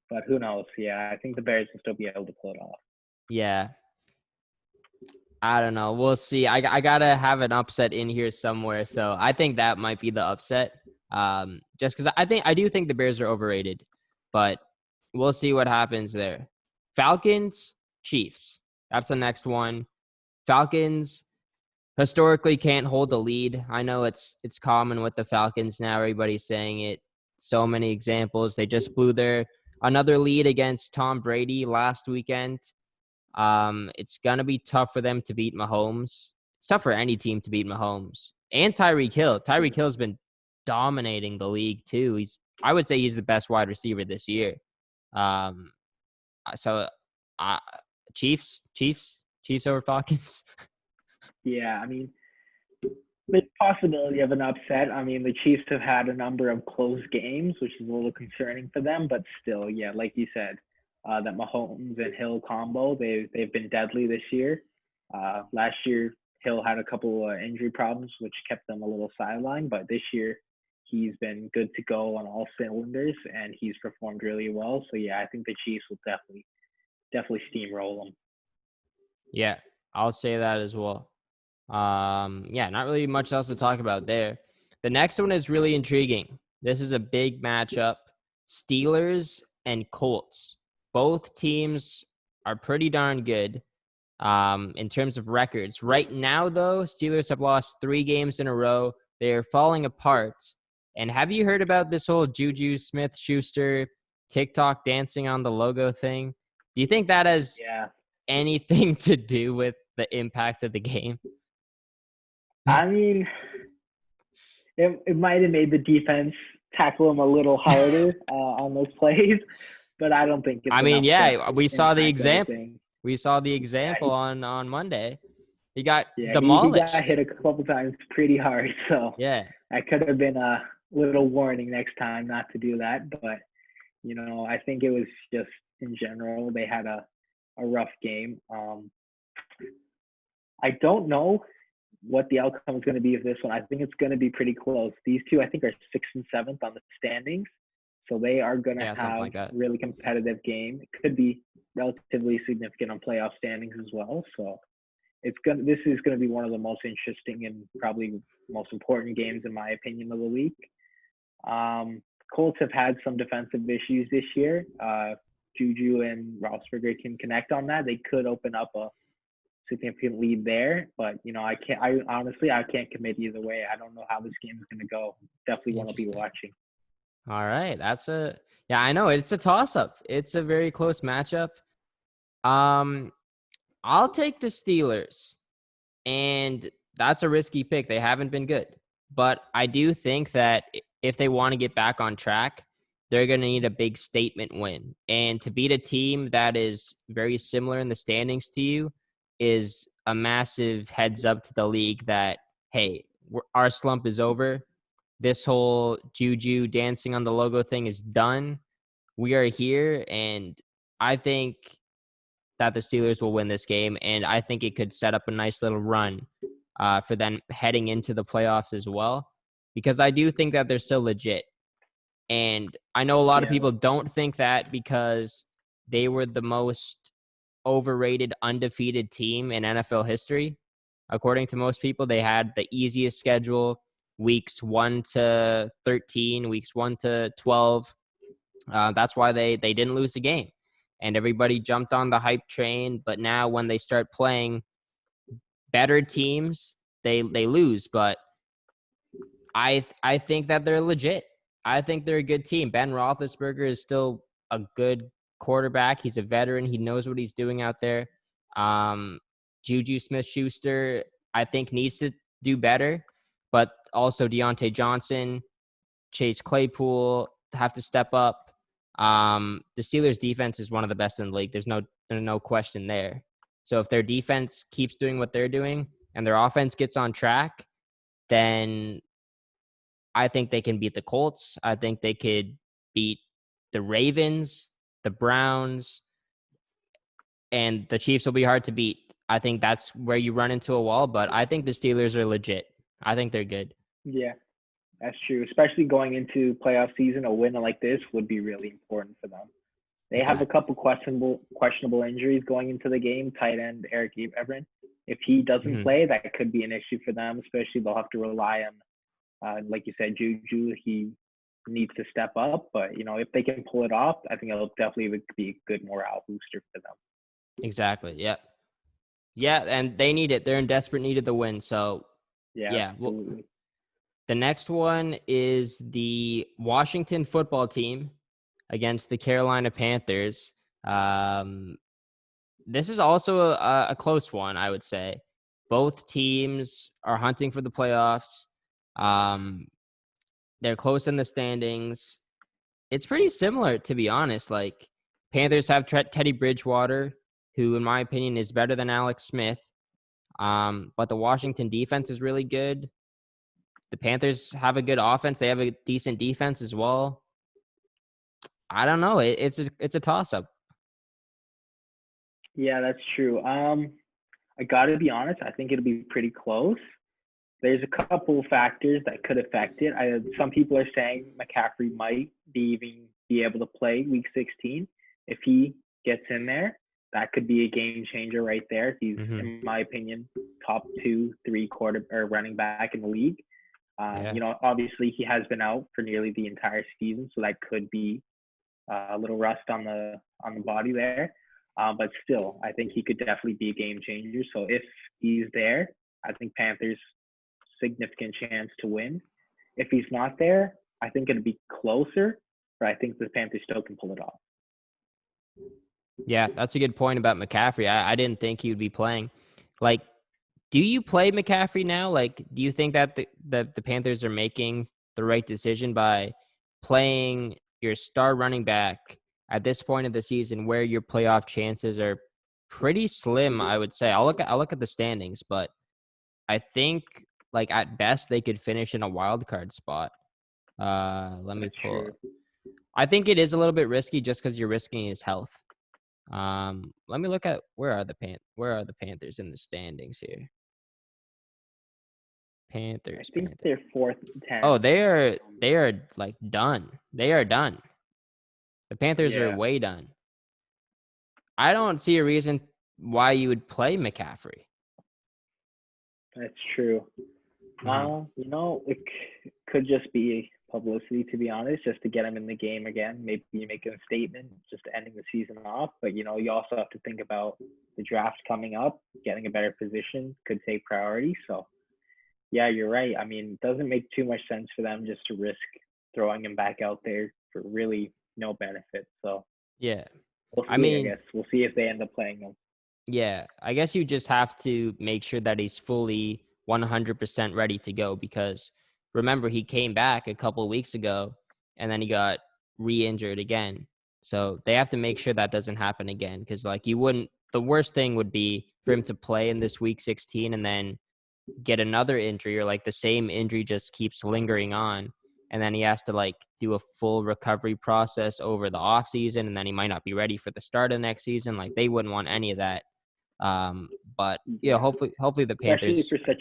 But who knows? Yeah, I think the Bears will still be able to pull it off. Yeah. I don't know. We'll see. I gotta have an upset in here somewhere. So I think that might be the upset. Just because I do think the Bears are overrated, but we'll see what happens there. Falcons, Chiefs. That's the next one. Falcons historically can't hold the lead. I know it's common with the Falcons now. Everybody's saying it. So many examples. They just blew another lead against Tom Brady last weekend. It's going to be tough for them to beat Mahomes. It's tough for any team to beat Mahomes. And Tyreek Hill. Tyreek Hill's been dominating the league too. I would say he's the best wide receiver this year. So Uh, Chiefs over Falcons. Yeah, I mean, the possibility of an upset. I mean, the Chiefs have had a number of close games, which is a little concerning for them. But still, yeah, like you said, that Mahomes and Hill combo, they've been deadly this year. Last year, Hill had a couple injury problems, which kept them a little sidelined. But this year, he's been good to go on all cylinders, and he's performed really well. So yeah, I think the Chiefs will definitely steamroll them. Yeah, I'll say that as well. Yeah, not really much else to talk about there. The next one is really intriguing. This is a big matchup. Steelers and Colts. Both teams are pretty darn good in terms of records. Right now, though, Steelers have lost 3 games in a row. They are falling apart. And have you heard about this whole Juju Smith-Schuster TikTok dancing on the logo thing? Do you think that has anything to do with the impact of the game? I mean, it might have made the defense tackle him a little harder on those plays, but I don't think it's. I mean, yeah, we saw the example. We saw the example on Monday. He got demolished. He got hit a couple times pretty hard, so yeah, that could have been a little warning next time not to do that. But I think it was just in general they had a rough game. I don't know what the outcome is going to be of this one. I think it's going to be pretty close. These two, I think, are 6th and 7th on the standings, so they are going to have a really competitive game. It could be relatively significant on playoff standings as well. So this is going to be one of the most interesting and probably most important games, in my opinion, of the week. Colts have had some defensive issues this year. Juju and Roethlisberger can connect on that. They could open up a significant lead there, but I can't commit either way. I don't know how this game is going to go. Definitely want to be watching. All right, I know it's a toss-up. It's a very close matchup. I'll take the Steelers, and that's a risky pick. They haven't been good, but I do think that if they want to get back on track, they're going to need a big statement win, and to beat a team that is very similar in the standings to you is a massive heads up to the league that, hey, our slump is over. This whole Juju dancing on the logo thing is done. We are here, and I think that the Steelers will win this game, and I think it could set up a nice little run for them heading into the playoffs as well, because I do think that they're still legit. And I know a lot of people don't think that because they were the most overrated, undefeated team in NFL history. According to most people, they had the easiest schedule, weeks 1 to 13, weeks 1 to 12. That's why they didn't lose the game. And everybody jumped on the hype train. But now when they start playing better teams, they lose. But I think that they're legit. I think they're a good team. Ben Roethlisberger is still a good quarterback. He's a veteran. He knows what he's doing out there. Juju Smith-Schuster, I think, needs to do better. But also Deontay Johnson, Chase Claypool have to step up. The Steelers' defense is one of the best in the league. There's no question there. So if their defense keeps doing what they're doing and their offense gets on track, then I think they can beat the Colts. I think they could beat the Ravens, the Browns, and the Chiefs will be hard to beat. I think that's where you run into a wall, but I think the Steelers are legit. I think they're good. Yeah, that's true. Especially going into playoff season, a win like this would be really important for them. They have a couple questionable injuries going into the game. Tight end Eric Ebron, if he doesn't play, that could be an issue for them. Especially they'll have to rely on, like you said, Juju. He needs to step up, but if they can pull it off, I think it'll definitely be a good morale booster for them. Exactly. Yeah. Yeah, and they need it. They're in desperate need of the win. So yeah. Well, the next one is the Washington football team against the Carolina Panthers. This is also a close one, I would say. Both teams are hunting for the playoffs. They're close in the standings. It's pretty similar, to be honest. Like, Panthers have Teddy Bridgewater, who in my opinion is better than Alex Smith. But the Washington defense is really good. The Panthers have a good offense. They have a decent defense as well. I don't know. It's a toss-up. Yeah, that's true. I gotta be honest. I think it'll be pretty close. There's a couple factors that could affect it. Some people are saying McCaffrey might even be able to play Week 16 if he gets in there. That could be a game changer right there. He's, in my opinion, top 2-3 running back in the league. You know, obviously he has been out for nearly the entire season, so that could be a little rust on the body there. But still, I think he could definitely be a game changer. So if he's there, I think Panthers significant chance to win. If he's not there, I think it'd be closer, but I think the Panthers still can pull it off. Yeah, that's a good point about McCaffrey. I didn't think he would be playing. Like, do you play McCaffrey now? Like, do you think that the Panthers are making the right decision by playing your star running back at this point of the season where your playoff chances are pretty slim, I would say? I'll look at the standings, but I think like at best they could finish in a wild card spot. Let me pull. True. I think it is a little bit risky just because you're risking his health. Let me look at where are the Panthers in the standings here. Panthers. I think they're 4th and 10. Oh, they are like done. They are done. The Panthers are way done. I don't see a reason why you would play McCaffrey. That's true. You know, it could just be publicity, to be honest, just to get him in the game again. Maybe you make a statement just ending the season off. But, you know, you also have to think about the draft coming up. Getting a better position could take priority. So, yeah, you're right. I mean, it doesn't make too much sense for them just to risk throwing him back out there for really no benefit. So, yeah. We'll see, I guess. We'll see if they end up playing him. Yeah, I guess you just have to make sure that he's fully 100% ready to go because remember, he came back a couple of weeks ago and then he got re-injured again. So they have to make sure that doesn't happen again because like the worst thing would be for him to play in this week 16 and then get another injury or like the same injury just keeps lingering on. And then he has to like do a full recovery process over the off season. And then he might not be ready for the start of next season. Like they wouldn't want any of that. But yeah, hopefully the Panthers, especially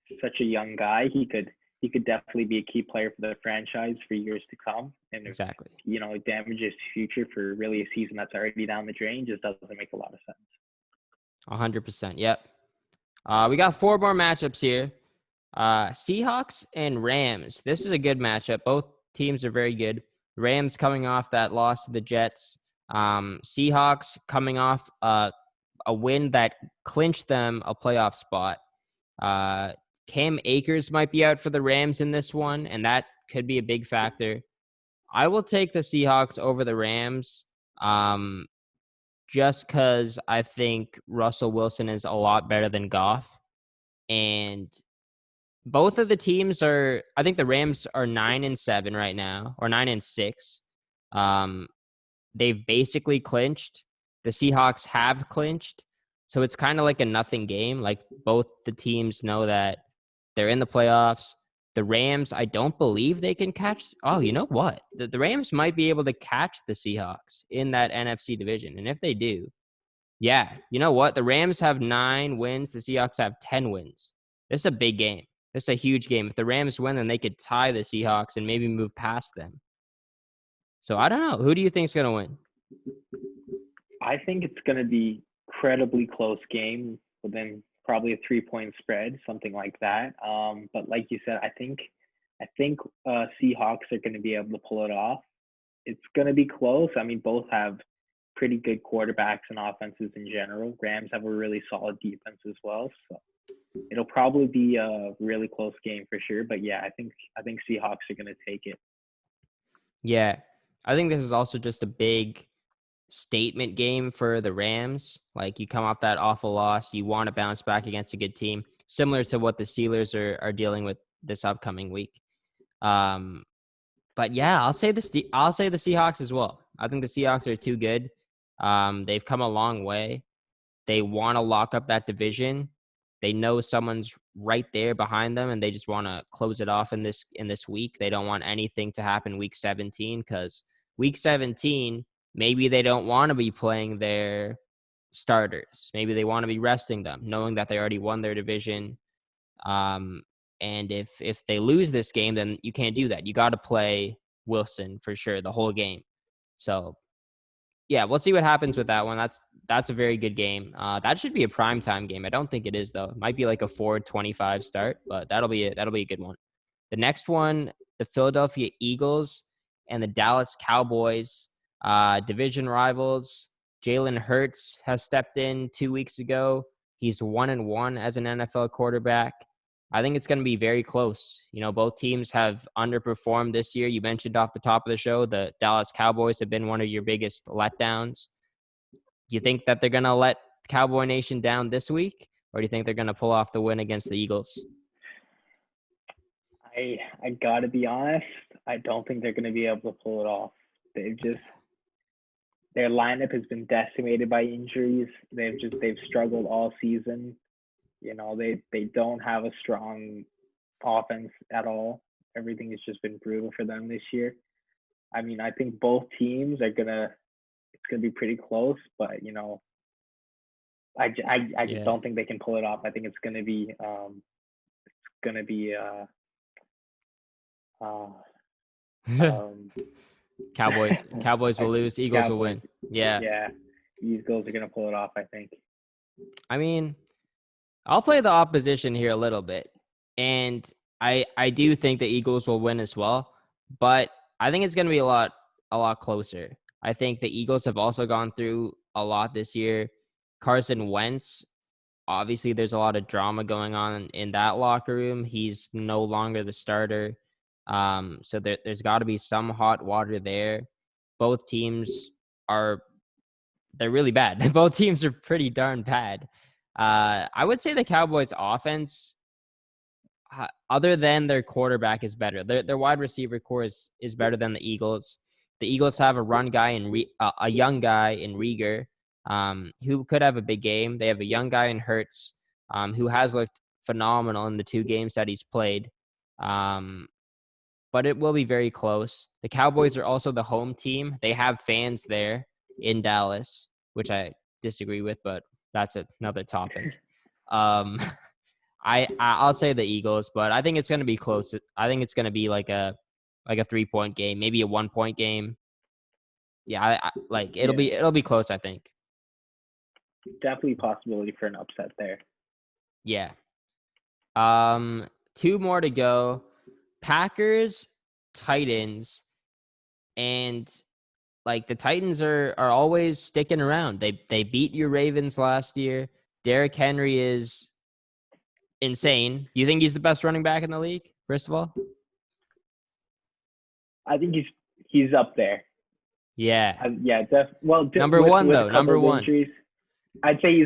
for such a young guy, he could definitely be a key player for the franchise for years to come. And exactly, you know, it damages his future for really a season that's already down the drain just doesn't make a lot of sense. 100%. Yep. We got 4 more matchups here. Seahawks and Rams. This is a good matchup. Both teams are very good. Rams coming off that loss to the Jets. Seahawks coming off a win that clinched them a playoff spot. Cam Akers might be out for the Rams in this one, and that could be a big factor. I will take the Seahawks over the Rams just because I think Russell Wilson is a lot better than Goff. And both of the teams I think the Rams are 9-7 right now, or 9-6. They've basically clinched. The Seahawks have clinched. So it's kind of like a nothing game. Like both the teams know that they're in the playoffs. The Rams, I don't believe they can catch. Oh, you know what? The Rams might be able to catch the Seahawks in that NFC division. And if they do, yeah, you know what? The Rams have 9 wins. The Seahawks have 10 wins. This is a big game. This is a huge game. If the Rams win, then they could tie the Seahawks and maybe move past them. So I don't know. Who do you think is going to win? I think it's going to be incredibly close game within probably a 3-point spread, something like that. But like you said, I think Seahawks are going to be able to pull it off. It's going to be close. I mean, both have pretty good quarterbacks and offenses in general. Rams have a really solid defense as well. So it'll probably be a really close game for sure. But yeah, I think Seahawks are going to take it. Yeah, I think this is also just a big statement game for the Rams. Like you come off that awful loss, you want to bounce back against a good team, similar to what the Steelers are dealing with this upcoming week. But yeah, I'll say the Seahawks as well. I think the Seahawks are too good. They've come a long way. they want to lock up that division. They know someone's right there behind them, and they just want to close it off in this week. They don't want anything to happen week 17, because week 17, maybe they don't want to be playing their starters. Maybe they want to be resting them, knowing that they already won their division. And if they lose this game, then you can't do that. You got to play Wilson for sure the whole game. So yeah, we'll see what happens with that one. That's a very good game. That should be a primetime game. I don't think it is though. It might be like a 4:25 start, but that'll be a good one. The next one, the Philadelphia Eagles and the Dallas Cowboys, division rivals. Jalen Hurts has stepped in 2 weeks ago. He's 1-1 as an NFL quarterback. I think it's going to be very close. You know, both teams have underperformed this year. You mentioned off the top of the show, the Dallas Cowboys have been one of your biggest letdowns. Do you think that they're going to let Cowboy Nation down this week, or do you think they're going to pull off the win against the Eagles? I got to be honest, I don't think they're going to be able to pull it off. Their lineup has been decimated by injuries. They've struggled all season. You know, they don't have a strong offense at all. Everything has just been brutal for them this year. I mean, I think both teams it's gonna be pretty close, but you know, I just don't think they can pull it off. I think it's gonna be Cowboys will lose, Eagles will win. Yeah, Eagles are gonna pull it off, I think. I mean, I'll play the opposition here a little bit, and I do think the Eagles will win as well, but I think it's going to be a lot closer. I think the Eagles have also gone through a lot this year. Carson Wentz, obviously there's a lot of drama going on in that locker room. He's no longer the starter, so there's got to be some hot water there. Both teams they're really bad. Both teams are pretty darn bad. I would say the Cowboys' offense, other than their quarterback, is better. Their wide receiver core is better than the Eagles. The Eagles have a young guy in Rieger, who could have a big game. They have a young guy in Hurts, who has looked phenomenal in the 2 games that he's played. But it will be very close. The Cowboys are also the home team. They have fans there in Dallas, which I disagree with, but that's another topic. I'll say the Eagles, but I think it's going to be close. I think it's going to be like a 3-point game, maybe a 1-point game. Yeah, it'll be close, I think. Definitely possibility for an upset there. Yeah. 2 more to go. Packers, Titans, and like the Titans are always sticking around. They beat your Ravens last year. Derrick Henry is insane. Do you think he's the best running back in the league, first of all? I think he's up there. Yeah. Number one though. Number one. Injuries, I'd say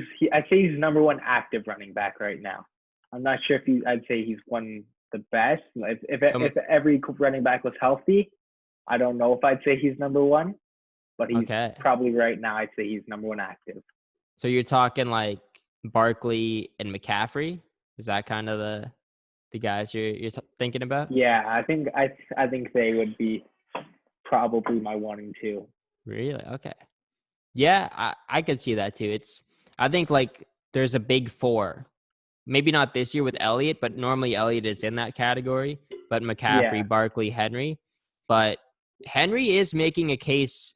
he's number one active running back right now. I'm not sure if I'd say he's one the best. If every running back was healthy, I don't know if I'd say he's number one, but he's probably right now. I'd say he's number one active. So you're talking like Barkley and McCaffrey? Is that kind of the guys you're thinking about? Yeah, I think they would be probably my 1 and 2. Really? Okay. Yeah, I could see that too. I think like there's a big 4. Maybe not this year with Elliott, but normally Elliott is in that category. But McCaffrey, Barkley, Henry. But Henry is making a case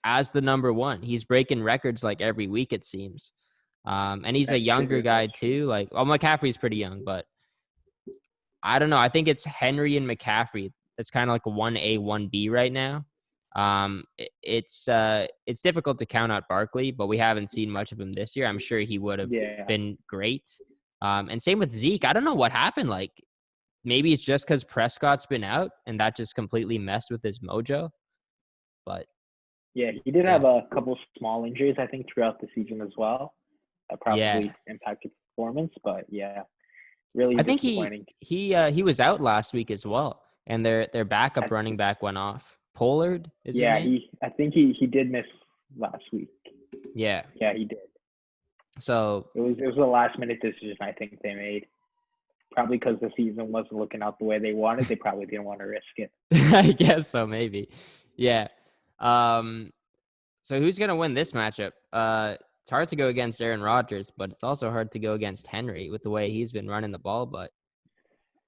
as the number 1. He's breaking records like every week, it seems. And he's a younger guy too. Like, well, McCaffrey's pretty young, but I don't know. I think it's Henry and McCaffrey. It's kind of like a 1A, 1B right now. It's difficult to count out Barkley, but we haven't seen much of him this year. I'm sure he would have been great. And same with Zeke. I don't know what happened. Like, maybe it's just because Prescott's been out and that just completely messed with his mojo. But yeah, he did have a couple small injuries, I think, throughout the season as well. That probably impacted performance, but really I think he was out last week as well, and their backup running back went off. Pollard is his name? I think he did miss last week. Yeah, he did. So It was a last minute decision I think they made. Probably because the season wasn't looking out the way they wanted. They probably didn't want to risk it. I guess so, maybe. Yeah. So who's gonna win this matchup? It's hard to go against Aaron Rodgers, but it's also hard to go against Henry with the way he's been running the ball. But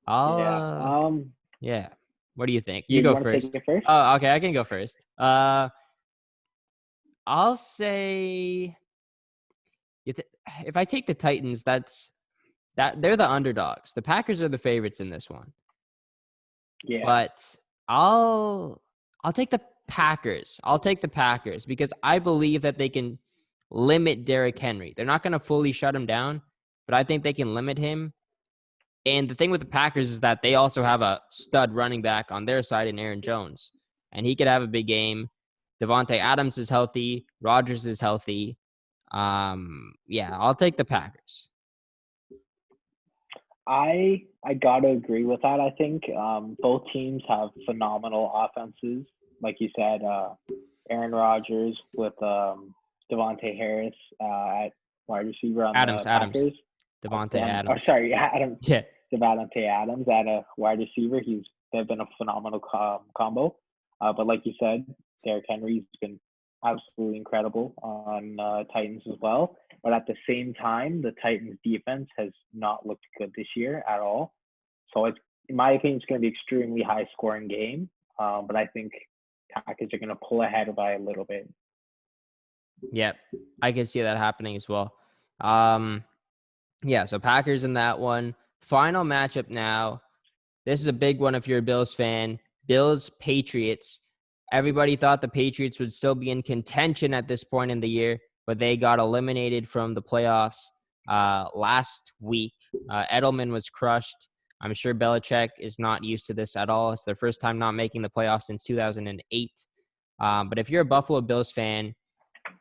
Yeah. yeah. What do you think? You You go want to take first. it first? Oh, okay, I can go first. I'll say if I take the Titans, that they're the underdogs. The Packers are the favorites in this one. Yeah. But I'll take the Packers. I'll take the Packers because I believe that they can limit Derrick Henry. They're not going to fully shut him down, but I think they can limit him. And the thing with the Packers is that they also have a stud running back on their side in Aaron Jones, and he could have a big game. Devontae Adams is healthy. Rodgers is healthy. Yeah, I'll take the Packers. I gotta agree with that. I think both teams have phenomenal offenses. Like you said, Aaron Rodgers with Devontae Harris at wide receiver on the Packers. Devontae Adams. Sorry, Adams. Yeah. Devontae Adams at a wide receiver. They've been a phenomenal combo. But like you said, Derrick Henry's been absolutely incredible on Titans as well. But at the same time, the Titans defense has not looked good this year at all. So it's, in my opinion, it's going to be an extremely high scoring game. But I think Packers are going to pull ahead by a little bit. Yep, I can see that happening as well. Yeah, so Packers in that one. Final matchup now. This is a big one if you're a Bills fan. Bills-Patriots. Everybody thought the Patriots would still be in contention at this point in the year, but they got eliminated from the playoffs last week. Edelman was crushed. I'm sure Belichick is not used to this at all. It's their first time not making the playoffs since 2008. But if you're a Buffalo Bills fan,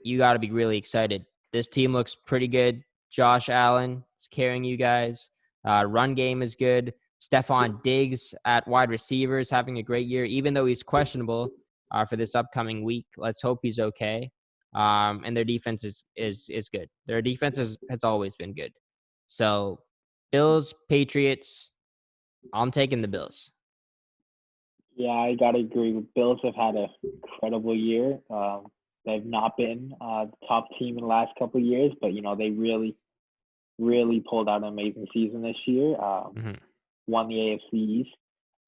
you got to be really excited. This team looks pretty good. Josh Allen is carrying you guys. Run game is good. Stephon Diggs at wide receiver is having a great year, even though he's questionable for this upcoming week. Let's hope he's okay. And their defense is good. Their defense has always been good. So Bills, Patriots, I'm taking the Bills. Yeah, I got to agree. Bills have had an incredible year. They've not been the top team in the last couple of years, but, they really, really pulled out an amazing season this year. Won the AFC East.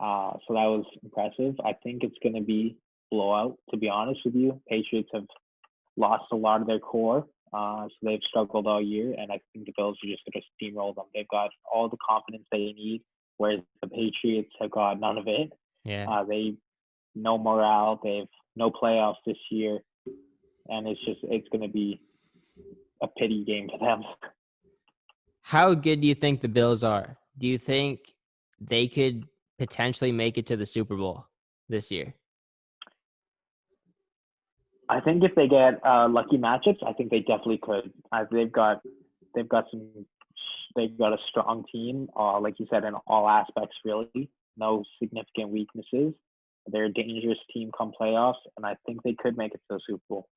So that was impressive. I think it's going to be blowout, to be honest with you. Patriots have lost a lot of their core, so they've struggled all year, and I think the Bills are just going to steamroll them. They've got all the confidence they need, whereas the Patriots have got none of it. Yeah. They no morale. They've no playoffs this year, and it's going to be a pity game for them. How good do you think the Bills are? Do you think they could potentially make it to the Super Bowl this year? I think if they get lucky matchups, I think they definitely could. They've got a strong team, like you said, in all aspects. Really, no significant weaknesses. They're a dangerous team come playoffs, and I think they could make it to the Super Bowl.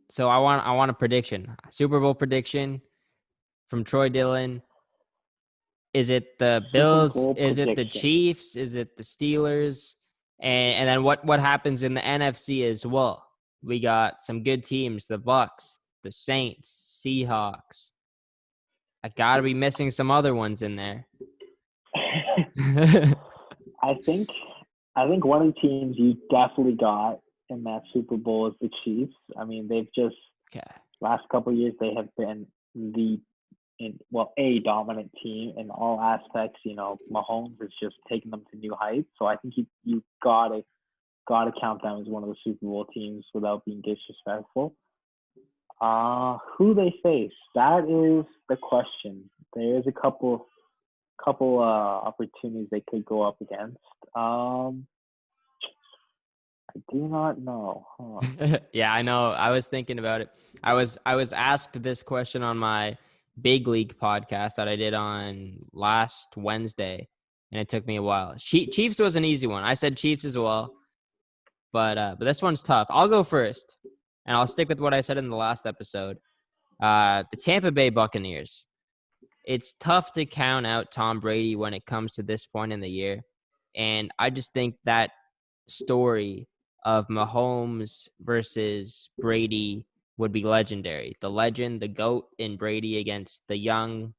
So I want a prediction, Super Bowl prediction from Troy Dillon. Is it the Bills? Is it the Chiefs? Is it the Steelers? And then what happens in the NFC as well? We got some good teams, the Bucks, the Saints, Seahawks. I got to be missing some other ones in there. I think one of the teams you definitely got in that Super Bowl is the Chiefs. I mean, they've just last couple of years they have been a dominant team in all aspects. Mahomes has just taken them to new heights. So I think you gotta count them as one of the Super Bowl teams without being disrespectful. Who they face, that is the question. There is a couple opportunities they could go up against. I do not know. Yeah, I know. I was thinking about it. I was asked this question on my Big League podcast that I did on last Wednesday, and it took me a while. Chiefs was an easy one. I said Chiefs as well, but this one's tough. I'll go first, and I'll stick with what I said in the last episode. The Tampa Bay Buccaneers. It's tough to count out Tom Brady when it comes to this point in the year. And I just think that story of Mahomes versus Brady would be legendary. The legend, the GOAT in Brady against the young,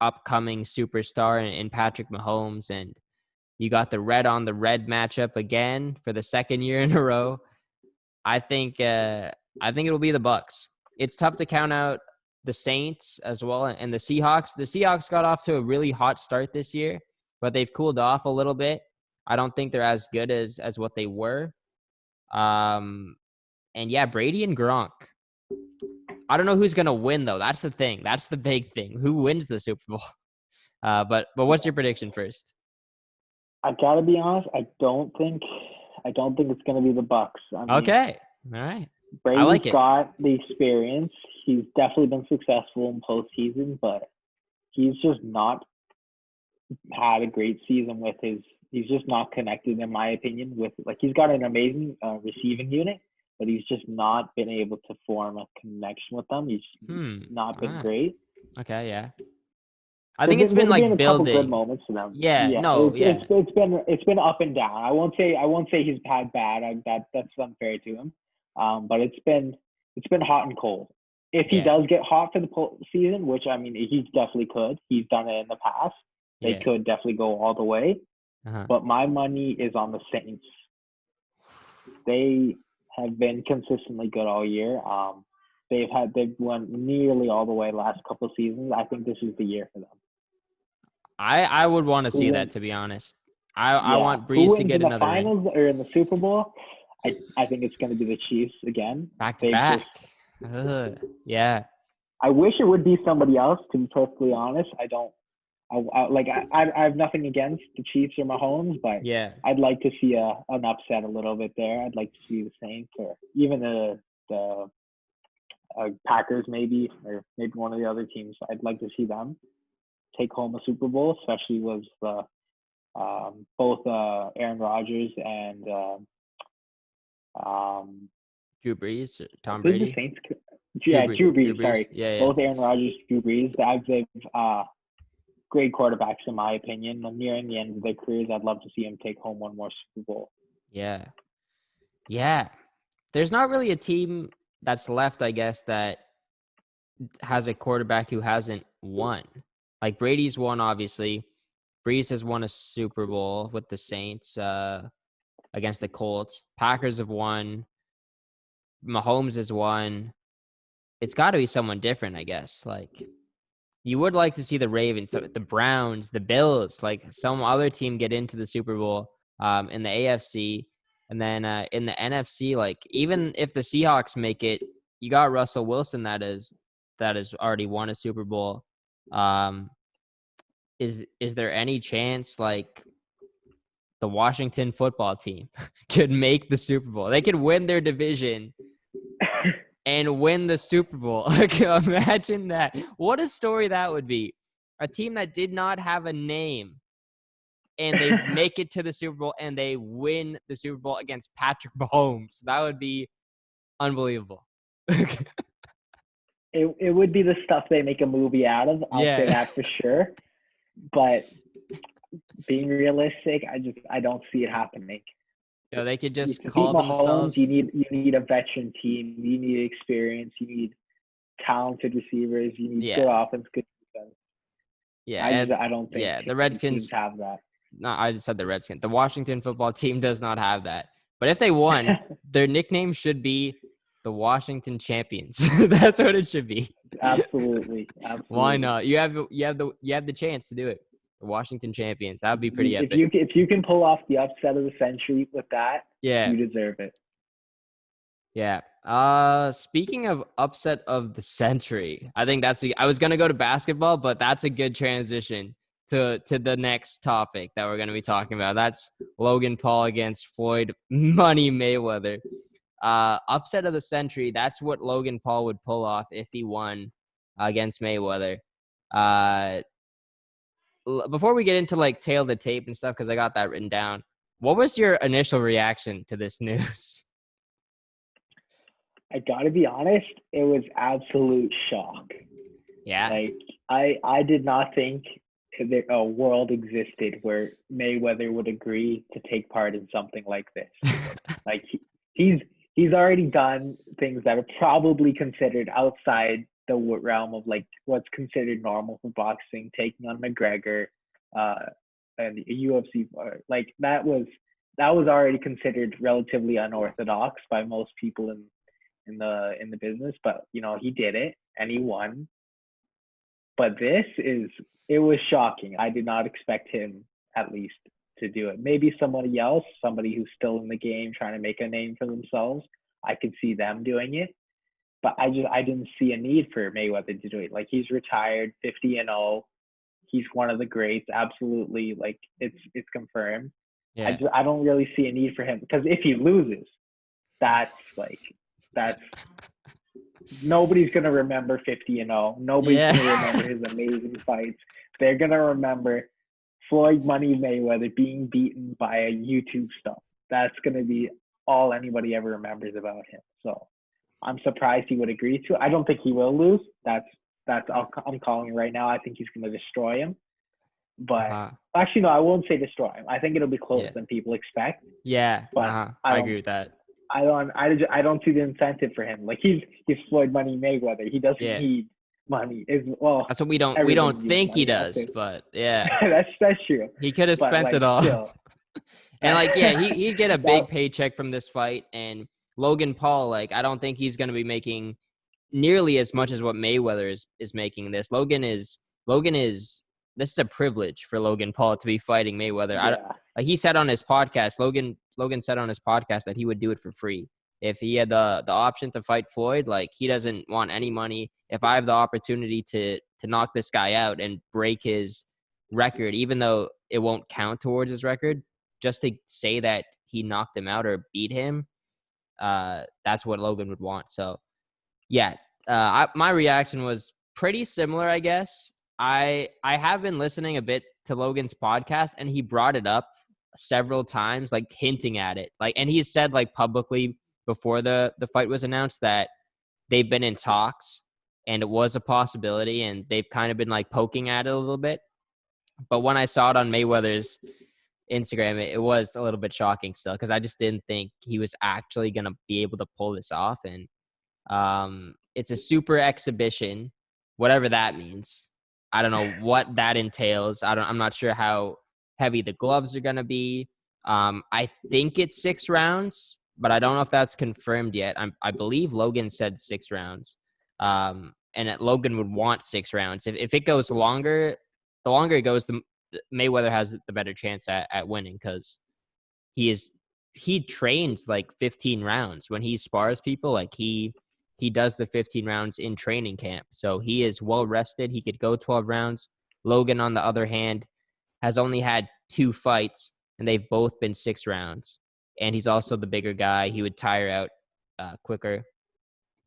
upcoming superstar in Patrick Mahomes. And you got the red on the red matchup again for the second year in a row. I think it'll be the Bucs. It's tough to count out the Saints as well and the Seahawks. The Seahawks got off to a really hot start this year, but they've cooled off a little bit. I don't think they're as good as what they were. And yeah, Brady and Gronk. I don't know who's gonna win though. That's the thing. That's the big thing. Who wins the Super Bowl? But what's your prediction first? I gotta be honest. I don't think it's gonna be the Bucs. I mean, Okay, all right. Brady's like it. got the experience. He's definitely been successful in postseason, but he's just not had a great season with his. He's just not connected, in my opinion. With he's got an amazing receiving unit, but he's just not been able to form a connection with them. He's not been great. Okay, yeah. I think it's been like a building. Couple good moments for them. Yeah, It's been up and down. I won't say he's had bad. That's unfair to him. But it's been hot and cold. If he does get hot for the season, which I mean he definitely could. He's done it in the past. They could definitely go all the way. But my money is on the Saints. They have been consistently good all year. They've won nearly all the way last couple of seasons. I think this is the year for them. I would want to see that, to be honest. I want Breeze to get in another the finals or in the Super Bowl. I think it's going to be the Chiefs again. Back to back. Yeah. I wish it would be somebody else, to be perfectly honest. I have nothing against the Chiefs or Mahomes, but I'd like to see an upset a little bit there. I'd like to see the Saints or even the Packers maybe, or maybe one of the other teams. I'd like to see them take home a Super Bowl, especially with both Aaron Rodgers and Drew Brees, Tom Brady. The Saints? Drew Brees. Sorry, both Aaron Rodgers, Drew Brees. They've great quarterbacks in my opinion. Nearing the end of their careers, I'd love to see them take home one more Super Bowl. Yeah. There's not really a team that's left, I guess, that has a quarterback who hasn't won. Like Brady's won, obviously. Brees has won a Super Bowl with the Saints against the Colts. Packers have won. Mahomes has won. It's got to be someone different, I guess. Like, you would like to see the Ravens, the Browns, the Bills, like some other team get into the Super Bowl in the AFC. And then in the NFC, like even if the Seahawks make it, you got Russell Wilson that has already won a Super Bowl. Is there any chance like the Washington football team could make the Super Bowl? They could win their division and win the Super Bowl. Like, imagine that. What a story that would be. A team that did not have a name and they make it to the Super Bowl and they win the Super Bowl against Patrick Mahomes. That would be unbelievable. It would be the stuff they make a movie out of. I'll say that for sure. But being realistic, I don't see it happening. They could just call themselves. You need a veteran team. You need experience. You need talented receivers. You need good offense, good defense. I don't think the Redskins have that. No, I just said the Redskins. The Washington football team does not have that. But if they won, their nickname should be the Washington Champions. That's what it should be. Absolutely. Why not? You have the chance to do it. The Washington Champions. That would be pretty epic. If you can pull off the upset of the century with that, you deserve it. Yeah. Speaking of upset of the century, I think I was gonna go to basketball, but that's a good transition to the next topic that we're gonna be talking about. That's Logan Paul against Floyd Money Mayweather. Upset of the century. That's what Logan Paul would pull off if he won against Mayweather. Before we get into like tail the tape and stuff, because I got that written down, what was your initial reaction to this news? I gotta be honest, it was absolute shock. Yeah. Like I did not think that a world existed where Mayweather would agree to take part in something like this. Like he's already done things that are probably considered outside the realm of like what's considered normal for boxing, taking on McGregor, and the UFC. Like that was already considered relatively unorthodox by most people in the business. But you know he did it and he won. But it was shocking. I did not expect him at least to do it. Maybe somebody else, somebody who's still in the game trying to make a name for themselves, I could see them doing it. But I didn't see a need for Mayweather to do it. Like he's retired, 50-0. He's one of the greats, absolutely. Like it's confirmed. Yeah. I don't really see a need for him because if he loses, that's nobody's gonna remember 50-0. Nobody's Yeah. gonna remember his amazing fights. They're gonna remember Floyd Money Mayweather being beaten by a YouTube star. That's gonna be all anybody ever remembers about him. So I'm surprised he would agree to it. I don't think he will lose. I'm calling it right now. I think he's gonna destroy him. But actually, no, I won't say destroy him. I think it'll be closer than people expect. Yeah. But I agree with that. I don't see the incentive for him. Like he's Floyd Money Mayweather. He doesn't need money. That's what we don't think he does, but yeah. that's true. He could have spent it all. Still. And like, yeah, he'd get a big paycheck from this fight. And Logan Paul, like, I don't think he's gonna be making nearly as much as what Mayweather is making this. This is a privilege for Logan Paul to be fighting Mayweather. Yeah. Like he said on his podcast, Logan said on his podcast that he would do it for free. If he had the option to fight Floyd, like he doesn't want any money. If I have the opportunity to knock this guy out and break his record, even though it won't count towards his record, just to say that he knocked him out or beat him, that's what Logan would want. So, yeah, my reaction was pretty similar, I guess. I have been listening a bit to Logan's podcast, and he brought it up several times, like hinting at it. Like, and he said like publicly before the fight was announced that they've been in talks and it was a possibility, and they've kind of been like poking at it a little bit. But when I saw it on Mayweather's Instagram, it was a little bit shocking still, because I just didn't think he was actually going to be able to pull this off. And it's a super exhibition, whatever that means. I don't know what that entails. I'm not sure how heavy the gloves are going to be. I think it's 6 rounds, but I don't know if that's confirmed yet. I believe Logan said 6 rounds. And Logan would want 6 rounds. If it goes longer, the longer it goes, the Mayweather has the better chance at winning, because he trains like 15 rounds when he spars people. Like he does the 15 rounds in training camp. So he is well rested. He could go 12 rounds. Logan, on the other hand, has only had 2 fights, and they've both been 6 rounds. And he's also the bigger guy. He would tire out quicker.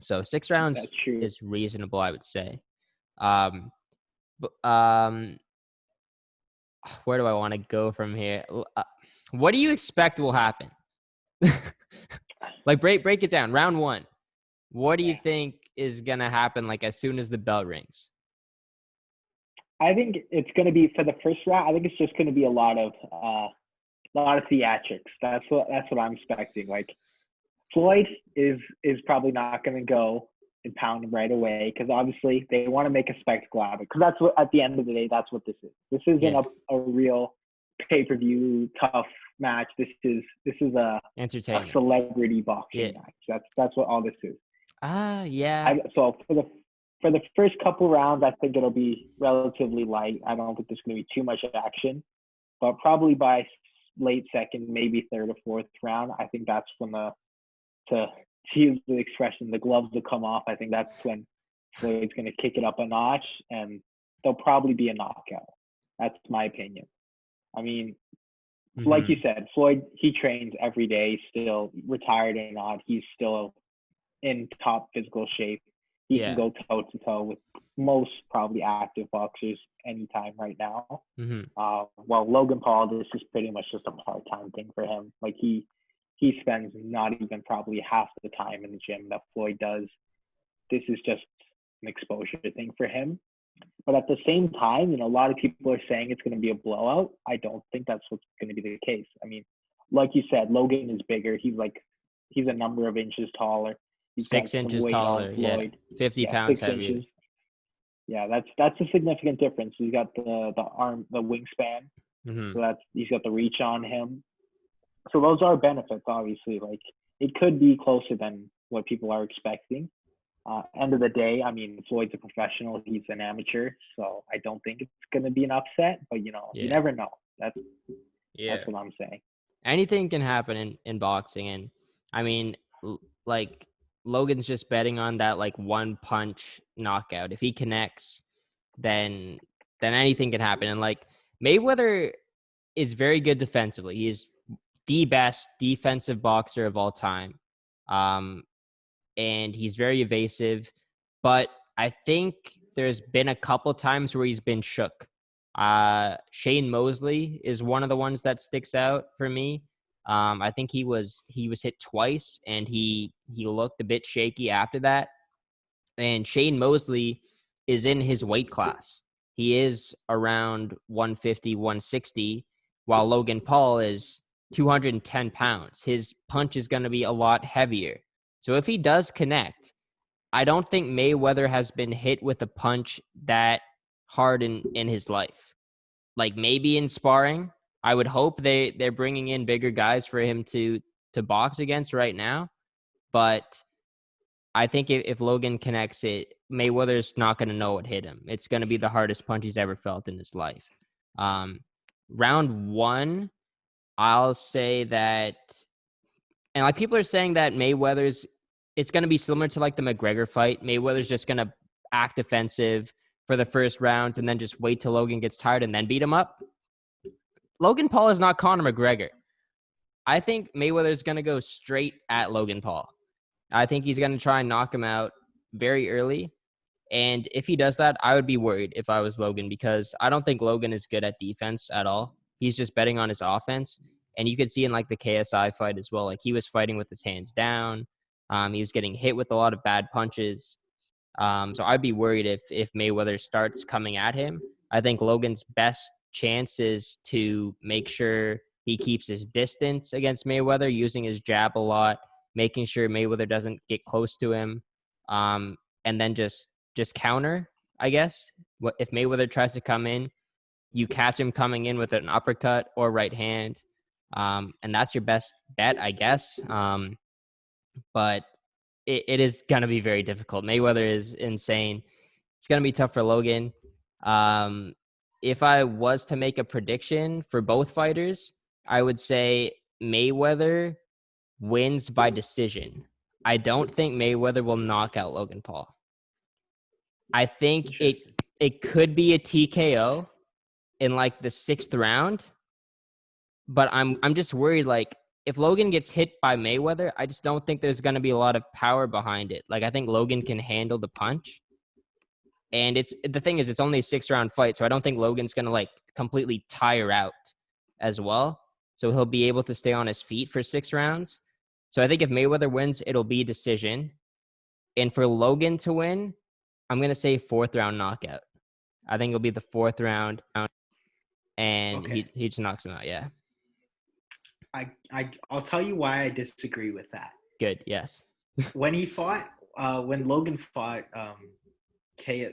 So 6 rounds is reasonable, I would say. Where do I want to go from here? What do you expect will happen? Like break it down. Round 1. What do you think is going to happen, like, as soon as the bell rings? I think it's going to be, for the first round, I think it's just going to be a lot of theatrics. That's what I'm expecting. Like, Floyd is probably not going to go and pound him right away, because obviously they want to make a spectacle out of it. Because that's what, at the end of the day, that's what this is. This isn't a real pay-per-view tough match. This is a celebrity boxing match. That's what all this is. Yeah. So for the first couple rounds, I think it'll be relatively light. I don't think there's going to be too much action, but probably by late second, maybe third or fourth round, I think that's when to use the expression, the gloves will come off. I think that's when Floyd's going to kick it up a notch, and there'll probably be a knockout. That's my opinion. I mean, like you said, Floyd, he trains every day, still retired or not. He's still in top physical shape. He can go toe to toe with most probably active boxers anytime right now. Well, Logan Paul, this is pretty much just a part-time thing for him. Like he he spends not even probably half the time in the gym that Floyd does. This is just an exposure thing for him. But at the same time, you know, a lot of people are saying it's going to be a blowout. I don't think that's what's going to be the case. I mean, like you said, Logan is bigger. He's a number of inches taller. He's got 6 some inches weight taller. on Yeah. Floyd. 50 Yeah, pounds 6 inches. heavier. Yeah, that's a significant difference. He's got the arm, the wingspan. Mm-hmm. So he's got the reach on him. So those are benefits, obviously. Like, it could be closer than what people are expecting. End of the day, I mean, Floyd's a professional. He's an amateur, so I don't think it's going to be an upset. But, you know, you never know. That's what I'm saying. Anything can happen in boxing. And, I mean, like, Logan's just betting on that, like, one punch knockout. If he connects, then anything can happen. And, like, Mayweather is very good defensively. He is the best defensive boxer of all time. And he's very evasive, but I think there's been a couple times where he's been shook. Shane Mosley is one of the ones that sticks out for me. I think he was hit twice, and he looked a bit shaky after that. And Shane Mosley is in his weight class. He is around 150, 160, while Logan Paul is 210 pounds. His punch is going to be a lot heavier. So if he does connect, I don't think Mayweather has been hit with a punch that hard in his life. Like, maybe in sparring, I would hope they're bringing in bigger guys for him to box against right now. But I think if Logan connects it, Mayweather's not going to know what hit him. It's going to be the hardest punch he's ever felt in his life. Round one, I'll say that, and like, people are saying that it's going to be similar to like the McGregor fight. Mayweather's just going to act defensive for the first rounds and then just wait till Logan gets tired and then beat him up. Logan Paul is not Conor McGregor. I think Mayweather's going to go straight at Logan Paul. I think he's going to try and knock him out very early. And if he does that, I would be worried if I was Logan, because I don't think Logan is good at defense at all. He's just betting on his offense. And you could see in like the KSI fight as well, like, he was fighting with his hands down. He was getting hit with a lot of bad punches. So I'd be worried if Mayweather starts coming at him. I think Logan's best chance is to make sure he keeps his distance against Mayweather, using his jab a lot, making sure Mayweather doesn't get close to him, and then just counter, I guess. If Mayweather tries to come in, you catch him coming in with an uppercut or right hand, and that's your best bet, I guess. But it is going to be very difficult. Mayweather is insane. It's going to be tough for Logan. If I was to make a prediction for both fighters, I would say Mayweather wins by decision. I don't think Mayweather will knock out Logan Paul. I think it could be a TKO in like the 6th round, but I'm just worried, like, if Logan gets hit by Mayweather, I just don't think there's going to be a lot of power behind it. Like, I think Logan can handle the punch. And the thing is, it's only a 6-round fight, so I don't think Logan's going to like completely tire out as well. So he'll be able to stay on his feet for 6 rounds. So I think if Mayweather wins, it'll be decision. And for Logan to win, I'm going to say 4th round knockout. I think it'll be the 4th round, and he just knocks him out. Yeah. I'll tell you why I disagree with that. Good. Yes. When Logan fought,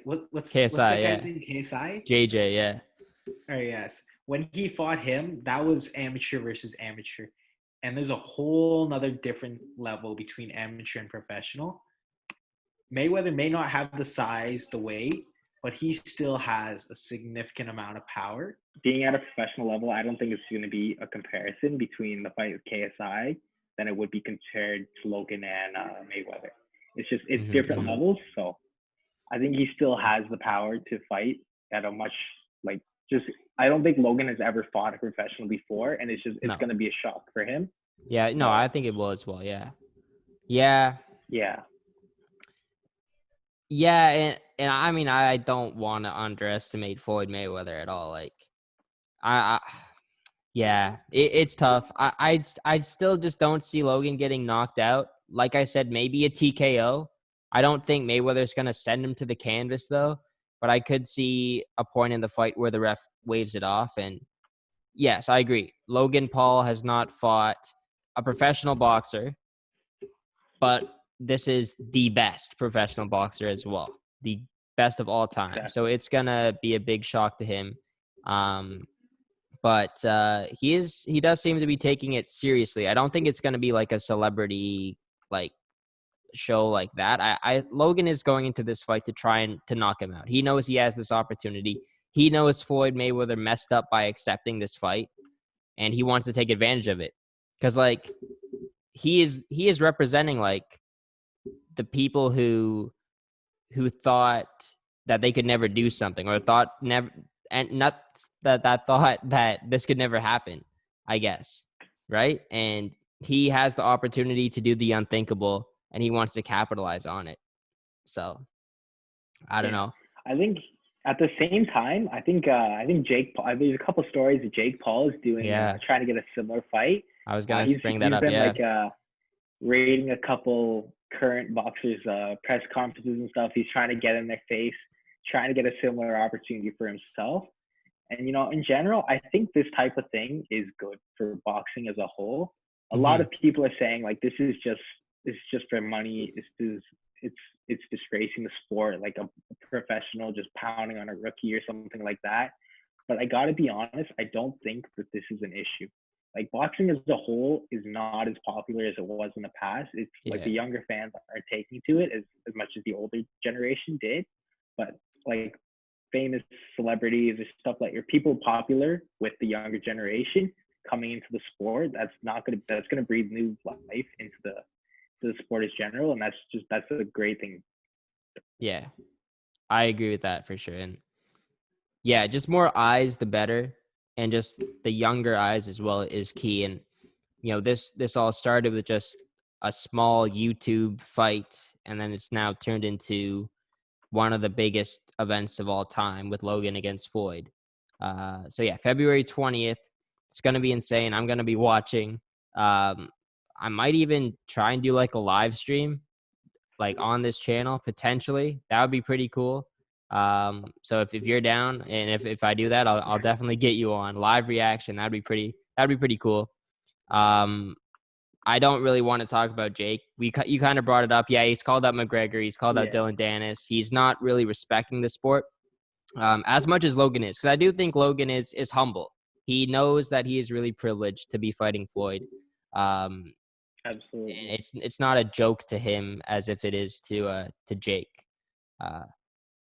what's KSI, that guy's name? KSI? JJ, yeah. Oh, yes. When he fought him, that was amateur versus amateur. And there's a whole nother different level between amateur and professional. Mayweather may not have the size, the weight, but he still has a significant amount of power. Being at a professional level, I don't think it's going to be a comparison between the fight with KSI than it would be compared to Logan and Mayweather. It's different levels. So I think he still has the power to fight at a much, I don't think Logan has ever fought a professional before, and it's going to be a shock for him. Yeah, no, I think it will as well. Yeah. Yeah. Yeah. Yeah, and I mean, I don't want to underestimate Floyd Mayweather at all. Like, Yeah, it's tough. I still just don't see Logan getting knocked out. Like I said, maybe a TKO. I don't think Mayweather's going to send him to the canvas, though. But I could see a point in the fight where the ref waves it off. And yes, I agree. Logan Paul has not fought a professional boxer, but this is the best professional boxer as well, the best of all time. Exactly. So it's going to be a big shock to him. But he does seem to be taking it seriously. I don't think it's going to be like a celebrity like show like that. Logan is going into this fight to try and to knock him out. He knows he has this opportunity. He knows Floyd Mayweather messed up by accepting this fight, and he wants to take advantage of it because like he is representing like the people who thought that they could never do something or thought never, and not that thought that this could never happen, I guess, right? And he has the opportunity to do the unthinkable, and he wants to capitalize on it. So I don't know. I think at the same time, I think Jake Paul. There's a couple stories that Jake Paul is doing, trying to get a similar fight. I was gonna bring that up. He's been rating a couple current boxers' press conferences and stuff. He's trying to get in their face, trying to get a similar opportunity for himself. And in general, I think this type of thing is good for boxing as a whole. A lot of people are saying like it's just for money. It's disgracing the sport, like a professional just pounding on a rookie or something like that. But I gotta be honest, I don't think that this is an issue. Like boxing as a whole is not as popular as it was in the past. It's like the younger fans are taking to it as much as the older generation did. But like famous celebrities or stuff like your people popular with the younger generation coming into the sport, that's gonna breathe new life into the sport as general, and that's a great thing. Yeah, I agree with that for sure. And yeah, just more eyes, the better. And just the younger eyes as well is key. And, this all started with just a small YouTube fight, and then it's now turned into one of the biggest events of all time with Logan against Floyd. So yeah, February 20th, it's going to be insane. I'm going to be watching. I might even try and do like a live stream like on this channel, potentially. That would be pretty cool. So if you're down, and if I do that, I'll definitely get you on live reaction. That'd be pretty cool. I don't really want to talk about Jake. You kind of brought it up. Yeah, he's called out McGregor. He's called out Dylan Dennis. He's not really respecting the sport as much as Logan is, because I do think Logan is humble. He knows that he is really privileged to be fighting Floyd. Absolutely. And it's not a joke to him as if it is to Jake.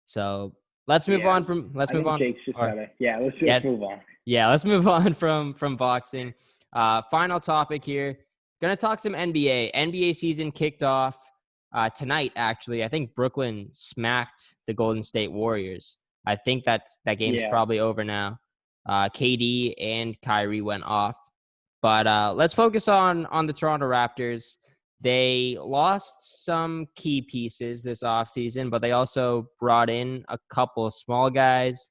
So let's move on from let's move on. Jake's just let's move on. Yeah, let's move on from boxing. Final topic here. Gonna talk some NBA. NBA season kicked off tonight. Actually, I think Brooklyn smacked the Golden State Warriors. I think that game's probably over now. KD and Kyrie went off. But let's focus on the Toronto Raptors. They lost some key pieces this offseason, but they also brought in a couple of small guys.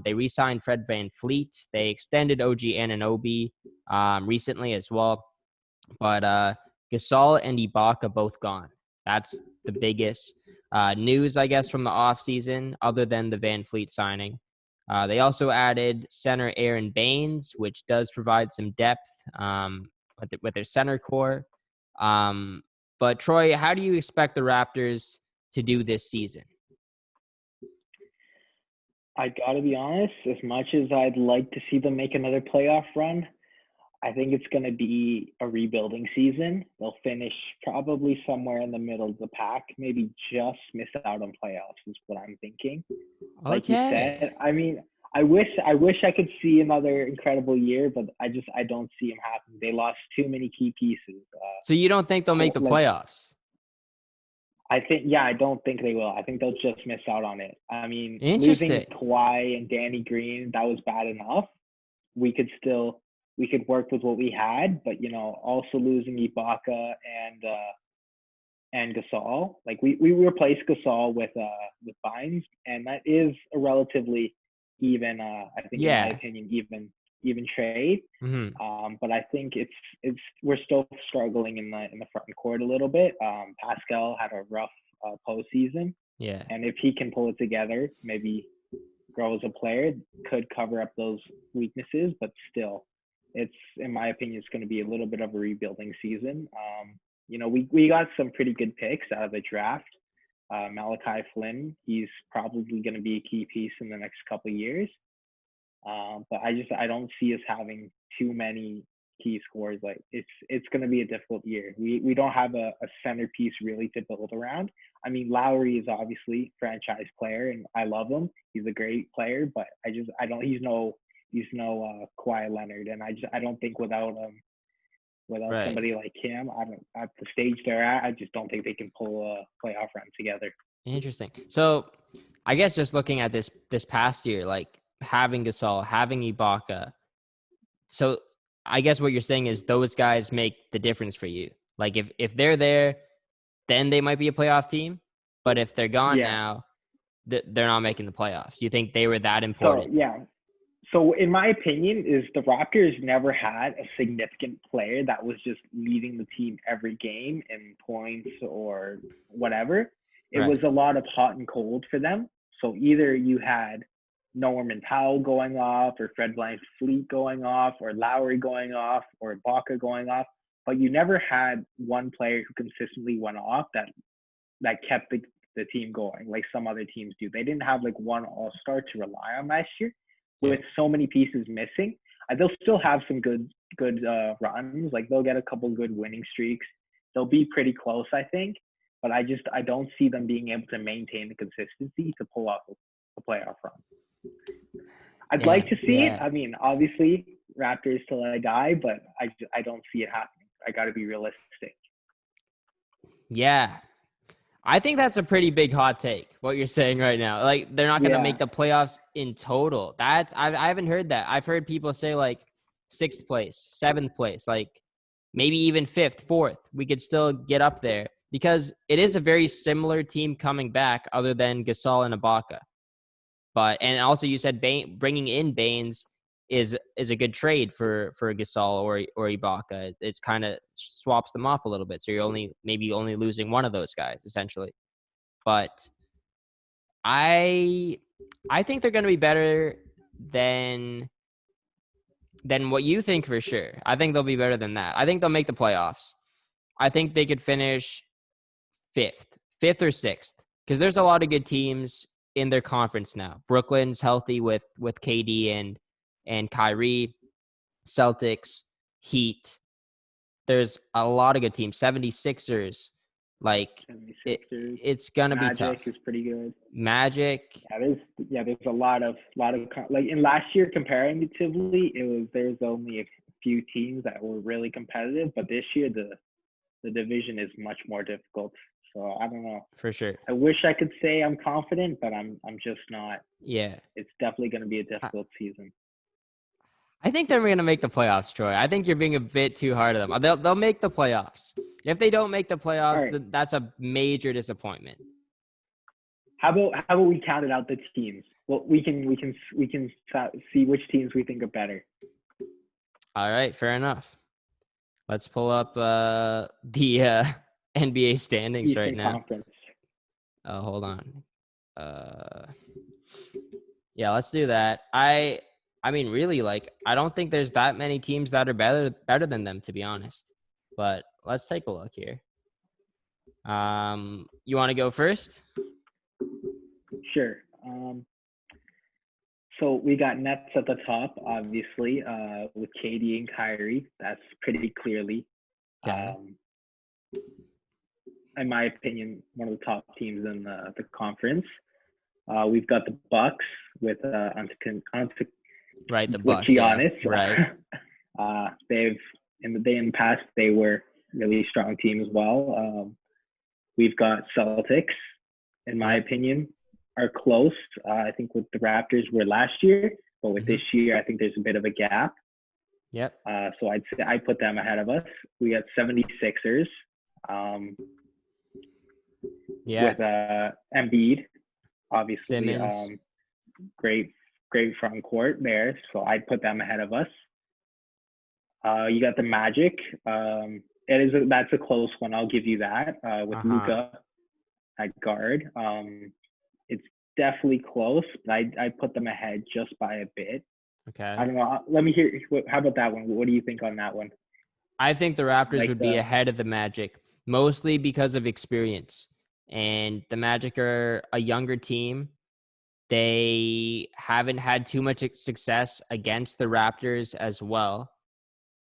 They re-signed Fred VanVleet. They extended OG Anunoby recently as well. But Gasol and Ibaka both gone. That's the biggest news, I guess, from the offseason, other than the VanVleet signing. They also added center Aaron Baines, which does provide some depth with their center core. But Troy, how do you expect the Raptors to do this season? I gotta be honest, as much as I'd like to see them make another playoff run, I think it's going to be a rebuilding season. They'll finish probably somewhere in the middle of the pack, maybe just miss out on playoffs is what I'm thinking. Okay. Like you said, I mean, I wish I could see another incredible year, but I don't see them happening. They lost too many key pieces. So you don't think they'll make the playoffs? I don't think they will. I think they'll just miss out on it. I mean, Interesting. Losing Kawhi and Danny Green, that was bad enough. We could work with what we had, but also losing Ibaka and Gasol. Like we replaced Gasol with Bynes, and that is a relatively even. I think in my opinion, even trade. Mm-hmm. But I think we're still struggling in the front court a little bit. Pascal had a rough postseason, Yeah. and if he can pull it together, maybe grow as a player, could cover up those weaknesses. But still, it's in my opinion, it's going to be a little bit of a rebuilding season. We got some pretty good picks out of the draft. Malachi Flynn, he's probably going to be a key piece in the next couple of years. But I don't see us having too many key scores. Like it's going to be a difficult year. We don't have a centerpiece really to build around. I mean, Lowry is obviously franchise player, and I love him. He's a great player, but I don't. He's no Kawhi Leonard, and I don't think without Right. somebody like him, at the stage they're at, I just don't think they can pull a playoff run together. Interesting. So I guess just looking at this past year, like having Gasol, having Ibaka. So I guess what you're saying is those guys make the difference for you. Like if they're there, then they might be a playoff team. But if they're gone now, they're not making the playoffs. You think they were that important? So in my opinion, is the Raptors never had a significant player that was just leading the team every game in points or whatever. It was a lot of hot and cold for them. So either you had Norman Powell going off, or Fred VanVleet going off, or Lowry going off, or Ibaka going off, but you never had one player who consistently went off that kept the team going like some other teams do. They didn't have like one all-star to rely on last year. With so many pieces missing, they'll still have some good runs. Like they'll get a couple good winning streaks. They'll be pretty close, I think. But I don't see them being able to maintain the consistency to pull off a playoff run. I'd like to see it. I mean, obviously, Raptors till I die, but I don't see it happening. I got to be realistic. Yeah. I think that's a pretty big hot take, what you're saying right now. Like, they're not going to make the playoffs in total. I haven't heard that. I've heard people say, like, 6th place, 7th place, like, maybe even 5th, 4th. We could still get up there because it is a very similar team coming back other than Gasol and Ibaka. And also you said bringing in Baines is a good trade for Gasol or Ibaka. It's kind of swaps them off a little bit. So you're maybe only losing one of those guys essentially. But I think they're going to be better than what you think for sure. I think they'll be better than that. I think they'll make the playoffs. I think they could finish 5th or 6th because there's a lot of good teams in their conference now. Brooklyn's healthy with KD and Kyrie, Celtics, Heat. There's a lot of good teams. 76ers, like 76ers. It's gonna be tough. Magic is pretty good. Magic. There's a lot of like in last year comparatively, there's only a few teams that were really competitive, but this year the division is much more difficult. So I don't know. For sure. I wish I could say I'm confident, but I'm just not. Yeah. It's definitely going to be a difficult season. I think they're going to make the playoffs, Troy. I think you're being a bit too hard on them. They'll make the playoffs. If they don't make the playoffs, that's a major disappointment. How about we counted out the teams? Well, we can see which teams we think are better. All right, fair enough. Let's pull up the NBA standings Eastern right now. Conference. Oh, hold on. Yeah, let's do that. I mean, really, like, I don't think there's that many teams that are better than them, to be honest. But let's take a look here. You want to go first? Sure. So we got Nets at the top, obviously, with KD and Kyrie. That's pretty clearly, in my opinion, one of the top teams in the conference. We've got the Bucks with right, the with Bucks, Giannis. Yeah, right. They've in the past they were really strong team as well. We've got Celtics, in my opinion, are close. I think with the Raptors were last year, but with this year, I think there's a bit of a gap. Yep. So I'd say I put them ahead of us. We got 76ers. With Embiid, obviously, Simmons. great great front court there, so I'd put them ahead of us. You got the Magic. That's a close one. I'll give you that. With Luka at guard, it's definitely close, but I put them ahead just by a bit. Okay. I don't know. Let me hear. How about that one? What do you think on that one? I think the Raptors would be ahead of the Magic, mostly because of experience. And the Magic are a younger team. They haven't had too much success against the Raptors as well.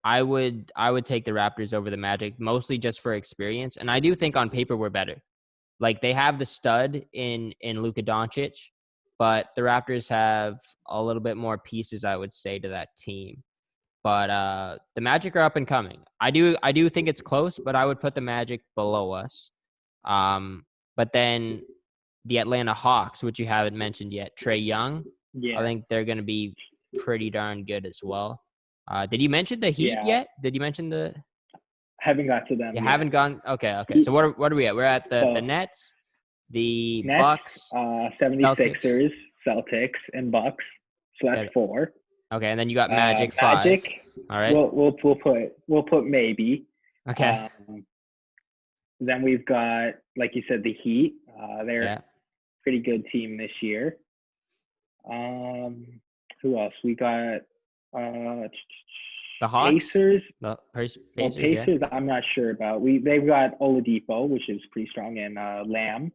I would take the Raptors over the Magic, mostly just for experience. And I do think on paper we're better. Like, they have the stud in Luka Doncic, but the Raptors have a little bit more pieces, I would say, to that team. But the Magic are up and coming. I do think it's close, but I would put the Magic below us. But then the Atlanta Hawks, which you haven't mentioned yet, Trae Young, I think they're going to be pretty darn good as well. Did you mention the Heat yet? Did you mention the? Haven't got to them. You haven't gone. Okay. So what are we at? We're at the Nets, the Bucks, 76ers, Celtics, and Bucks. So that's 4. Okay, and then you got Magic 5. All right. We'll put maybe. Okay. Then we've got, like you said, the Heat. They're a pretty good team this year. Who else? We got the Hawks. Pacers. The Pacers. I'm not sure about. They've got Oladipo, which is pretty strong, and Lamb.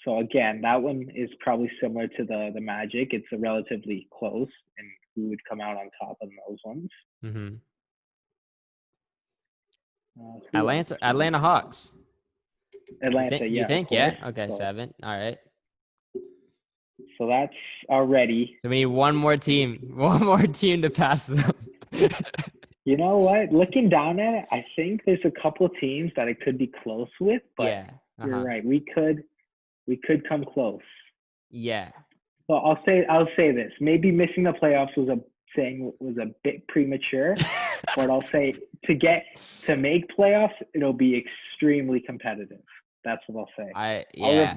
So again, that one is probably similar to the Magic. It's a relatively close, and who would come out on top on those ones? Mm-hmm. Atlanta Hawks. Atlanta, you think? Yeah. Okay, so, 7. All right. So that's already. So we need one more team to pass them. You know what? Looking down at it, I think there's a couple of teams that it could be close with, but you're right. We could come close. Yeah. Well, I'll say this. Maybe missing the playoffs was a bit premature, but I'll say to make playoffs, it'll be extremely competitive. That's what I'll say.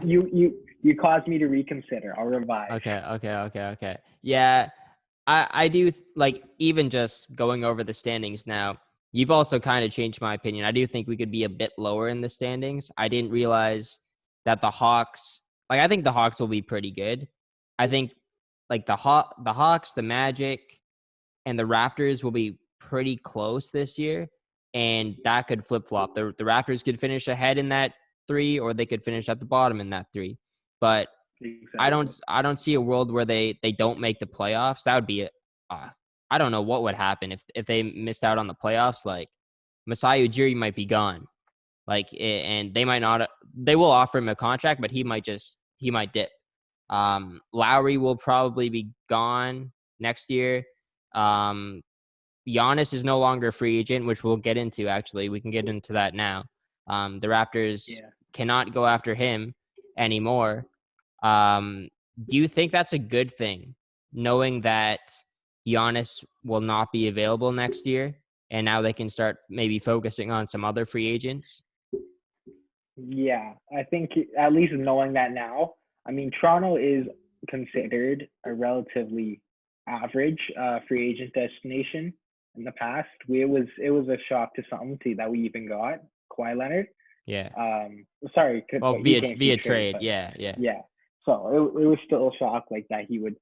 You caused me to reconsider. I'll revise. Okay. Yeah, I do like, even just going over the standings now. You've also kind of changed my opinion. I do think we could be a bit lower in the standings. I didn't realize that the Hawks. Like, I think the Hawks will be pretty good. I think like the Hawks, the Magic, and the Raptors will be pretty close this year, and that could flip-flop. The Raptors could finish ahead in that 3, or they could finish at the bottom in that 3. But exactly. I don't see a world where they don't make the playoffs. That would be I don't know what would happen if they missed out on the playoffs. Like, Masai Ujiri might be gone. Like, and they might not. They will offer him a contract, but he might dip. Lowry will probably be gone next year. Giannis is no longer a free agent, which we'll get into. Actually, we can get into that now. The Raptors cannot go after him anymore. Do you think that's a good thing, knowing that Giannis will not be available next year, and now they can start maybe focusing on some other free agents? Yeah, I think at least knowing that now. I mean, Toronto is considered a relatively average free agent destination in the past. It was a shock to some that we even got Kawhi Leonard. Yeah. Sorry. Well, via trade. Yeah. So it was still a shock like that he would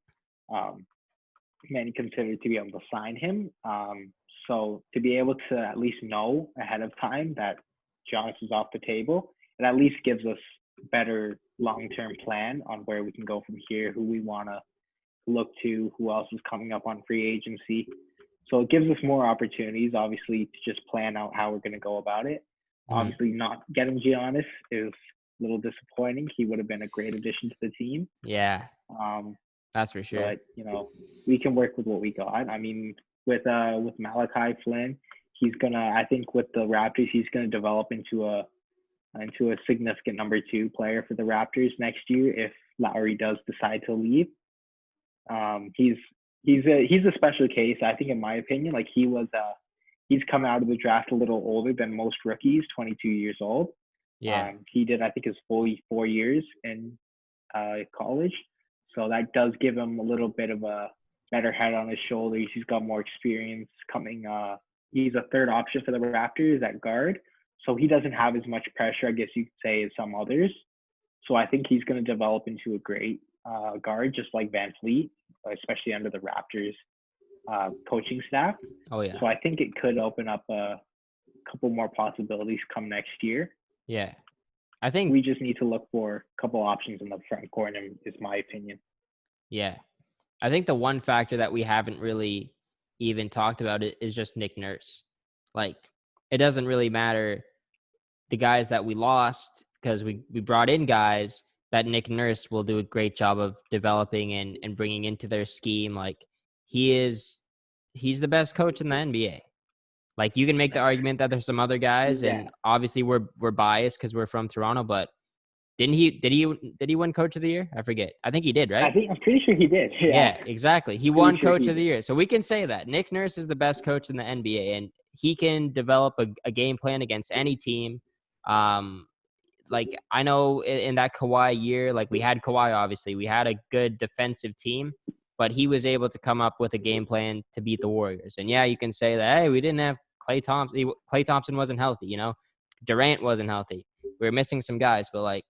many considered to be able to sign him. So to be able to at least know ahead of time that Giannis is off the table, it at least gives us better long-term plan on where we can go from here, who we want to look to, who else is coming up on free agency. So it gives us more opportunities, obviously, to just plan out how we're going to go about it. Obviously, not getting Giannis is a little disappointing. He would have been a great addition to the team. Yeah, that's for sure. But, we can work with what we got. I mean, with Malachi Flynn, I think with the Raptors, he's going to develop into a significant number 2 player for the Raptors next year if Lowry does decide to leave. He's a special case, I think, in my opinion. Like, he's come out of the draft a little older than most rookies, 22 years old. Yeah. He did, I think, his full 4 years in college. So that does give him a little bit of a better head on his shoulders. He's got more experience coming. He's a third option for the Raptors at guard. So he doesn't have as much pressure, I guess you could say, as some others. So I think he's going to develop into a great guard, just like Van Fleet, especially under the Raptors coaching staff. Oh, yeah. So I think it could open up a couple more possibilities come next year. Yeah. I think we just need to look for a couple options in the front corner, is my opinion. Yeah. I think the one factor that we haven't really even talked about is just Nick Nurse. Like, it doesn't really matter the guys that we lost, because we brought in guys that Nick Nurse will do a great job of developing and bringing into their scheme. Like, he's the best coach in the NBA. Like, you can make the argument that there's some other guys, and obviously we're biased because we're from Toronto, but did he win Coach of the Year? I forget. I think he did, right? I'm pretty sure he did. Yeah, exactly. He won Coach of the Year. So we can say that. Nick Nurse is the best coach in the NBA, and he can develop a game plan against any team. Like, I know in that Kawhi year, like, we had Kawhi, obviously. We had a good defensive team, but he was able to come up with a game plan to beat the Warriors. And, yeah, you can say that, hey, we didn't have Klay Thompson. Klay Thompson wasn't healthy, you know. Durant wasn't healthy. We were missing some guys, but, like,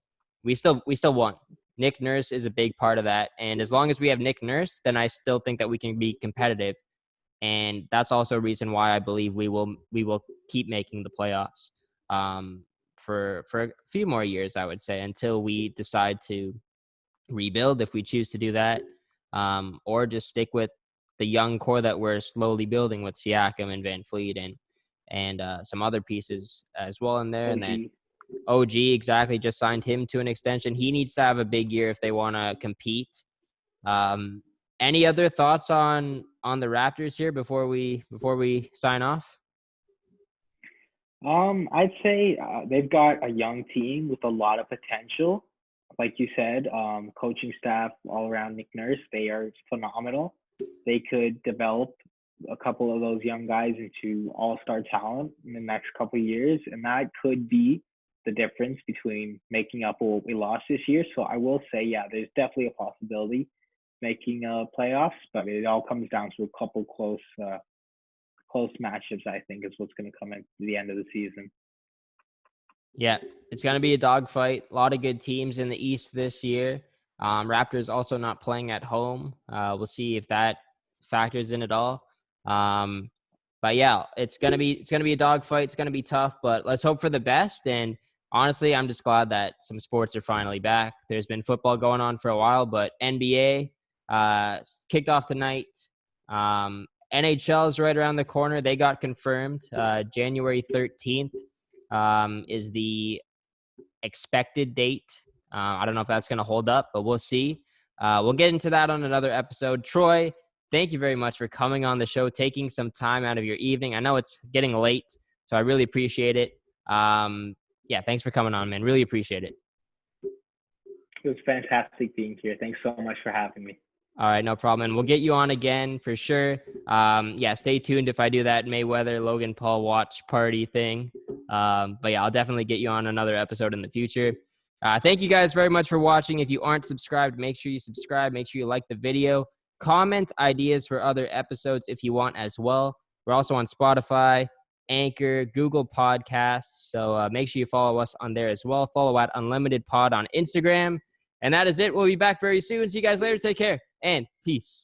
we still won. Nick Nurse is a big part of that. And as long as we have Nick Nurse, then I still think that we can be competitive. And that's also a reason why I believe we will keep making the playoffs for a few more years, I would say, until we decide to rebuild, if we choose to do that, or just stick with the young core that we're slowly building with Siakam and Van Fleet and some other pieces as well in there. And then OG, exactly, just signed him to an extension. He needs to have a big year if they want to compete. Any other thoughts on the Raptors here before we sign off? I'd say they've got a young team with a lot of potential. Like you said, coaching staff all around Nick Nurse, they are phenomenal. They could develop a couple of those young guys into all-star talent in the next couple of years, and that could be the difference between making up what we lost this year. So I will say, yeah, there's definitely a possibility making playoffs, but it all comes down to a couple close matchups, I think, is what's going to come at the end of the season. Yeah, it's going to be a dogfight. A lot of good teams in the East this year. Raptors also not playing at home. We'll see if that factors in at all. But yeah, it's gonna be a dogfight. It's gonna be tough, but let's hope for the best. And honestly, I'm just glad that some sports are finally back. There's been football going on for a while, but NBA kicked off tonight. NHL is right around the corner. They got confirmed. January 13th is the expected date. I don't know if that's going to hold up, but we'll see. We'll get into that on another episode. Troy, thank you very much for coming on the show, taking some time out of your evening. I know it's getting late, so I really appreciate it. Yeah, thanks for coming on, man. Really appreciate it. It was fantastic being here. Thanks so much for having me. All right, no problem. And we'll get you on again for sure. Yeah, stay tuned if I do that Mayweather-Logan Paul watch party thing. But yeah, I'll definitely get you on another episode in the future. Thank you guys very much for watching. If you aren't subscribed, make sure you subscribe. Make sure you like the video. Comment ideas for other episodes if you want as well. We're also on Spotify, Anchor, Google Podcasts. So make sure you follow us on there as well. Follow at Unlimited Pod on Instagram. And that is it. We'll be back very soon. See you guys later. Take care and peace.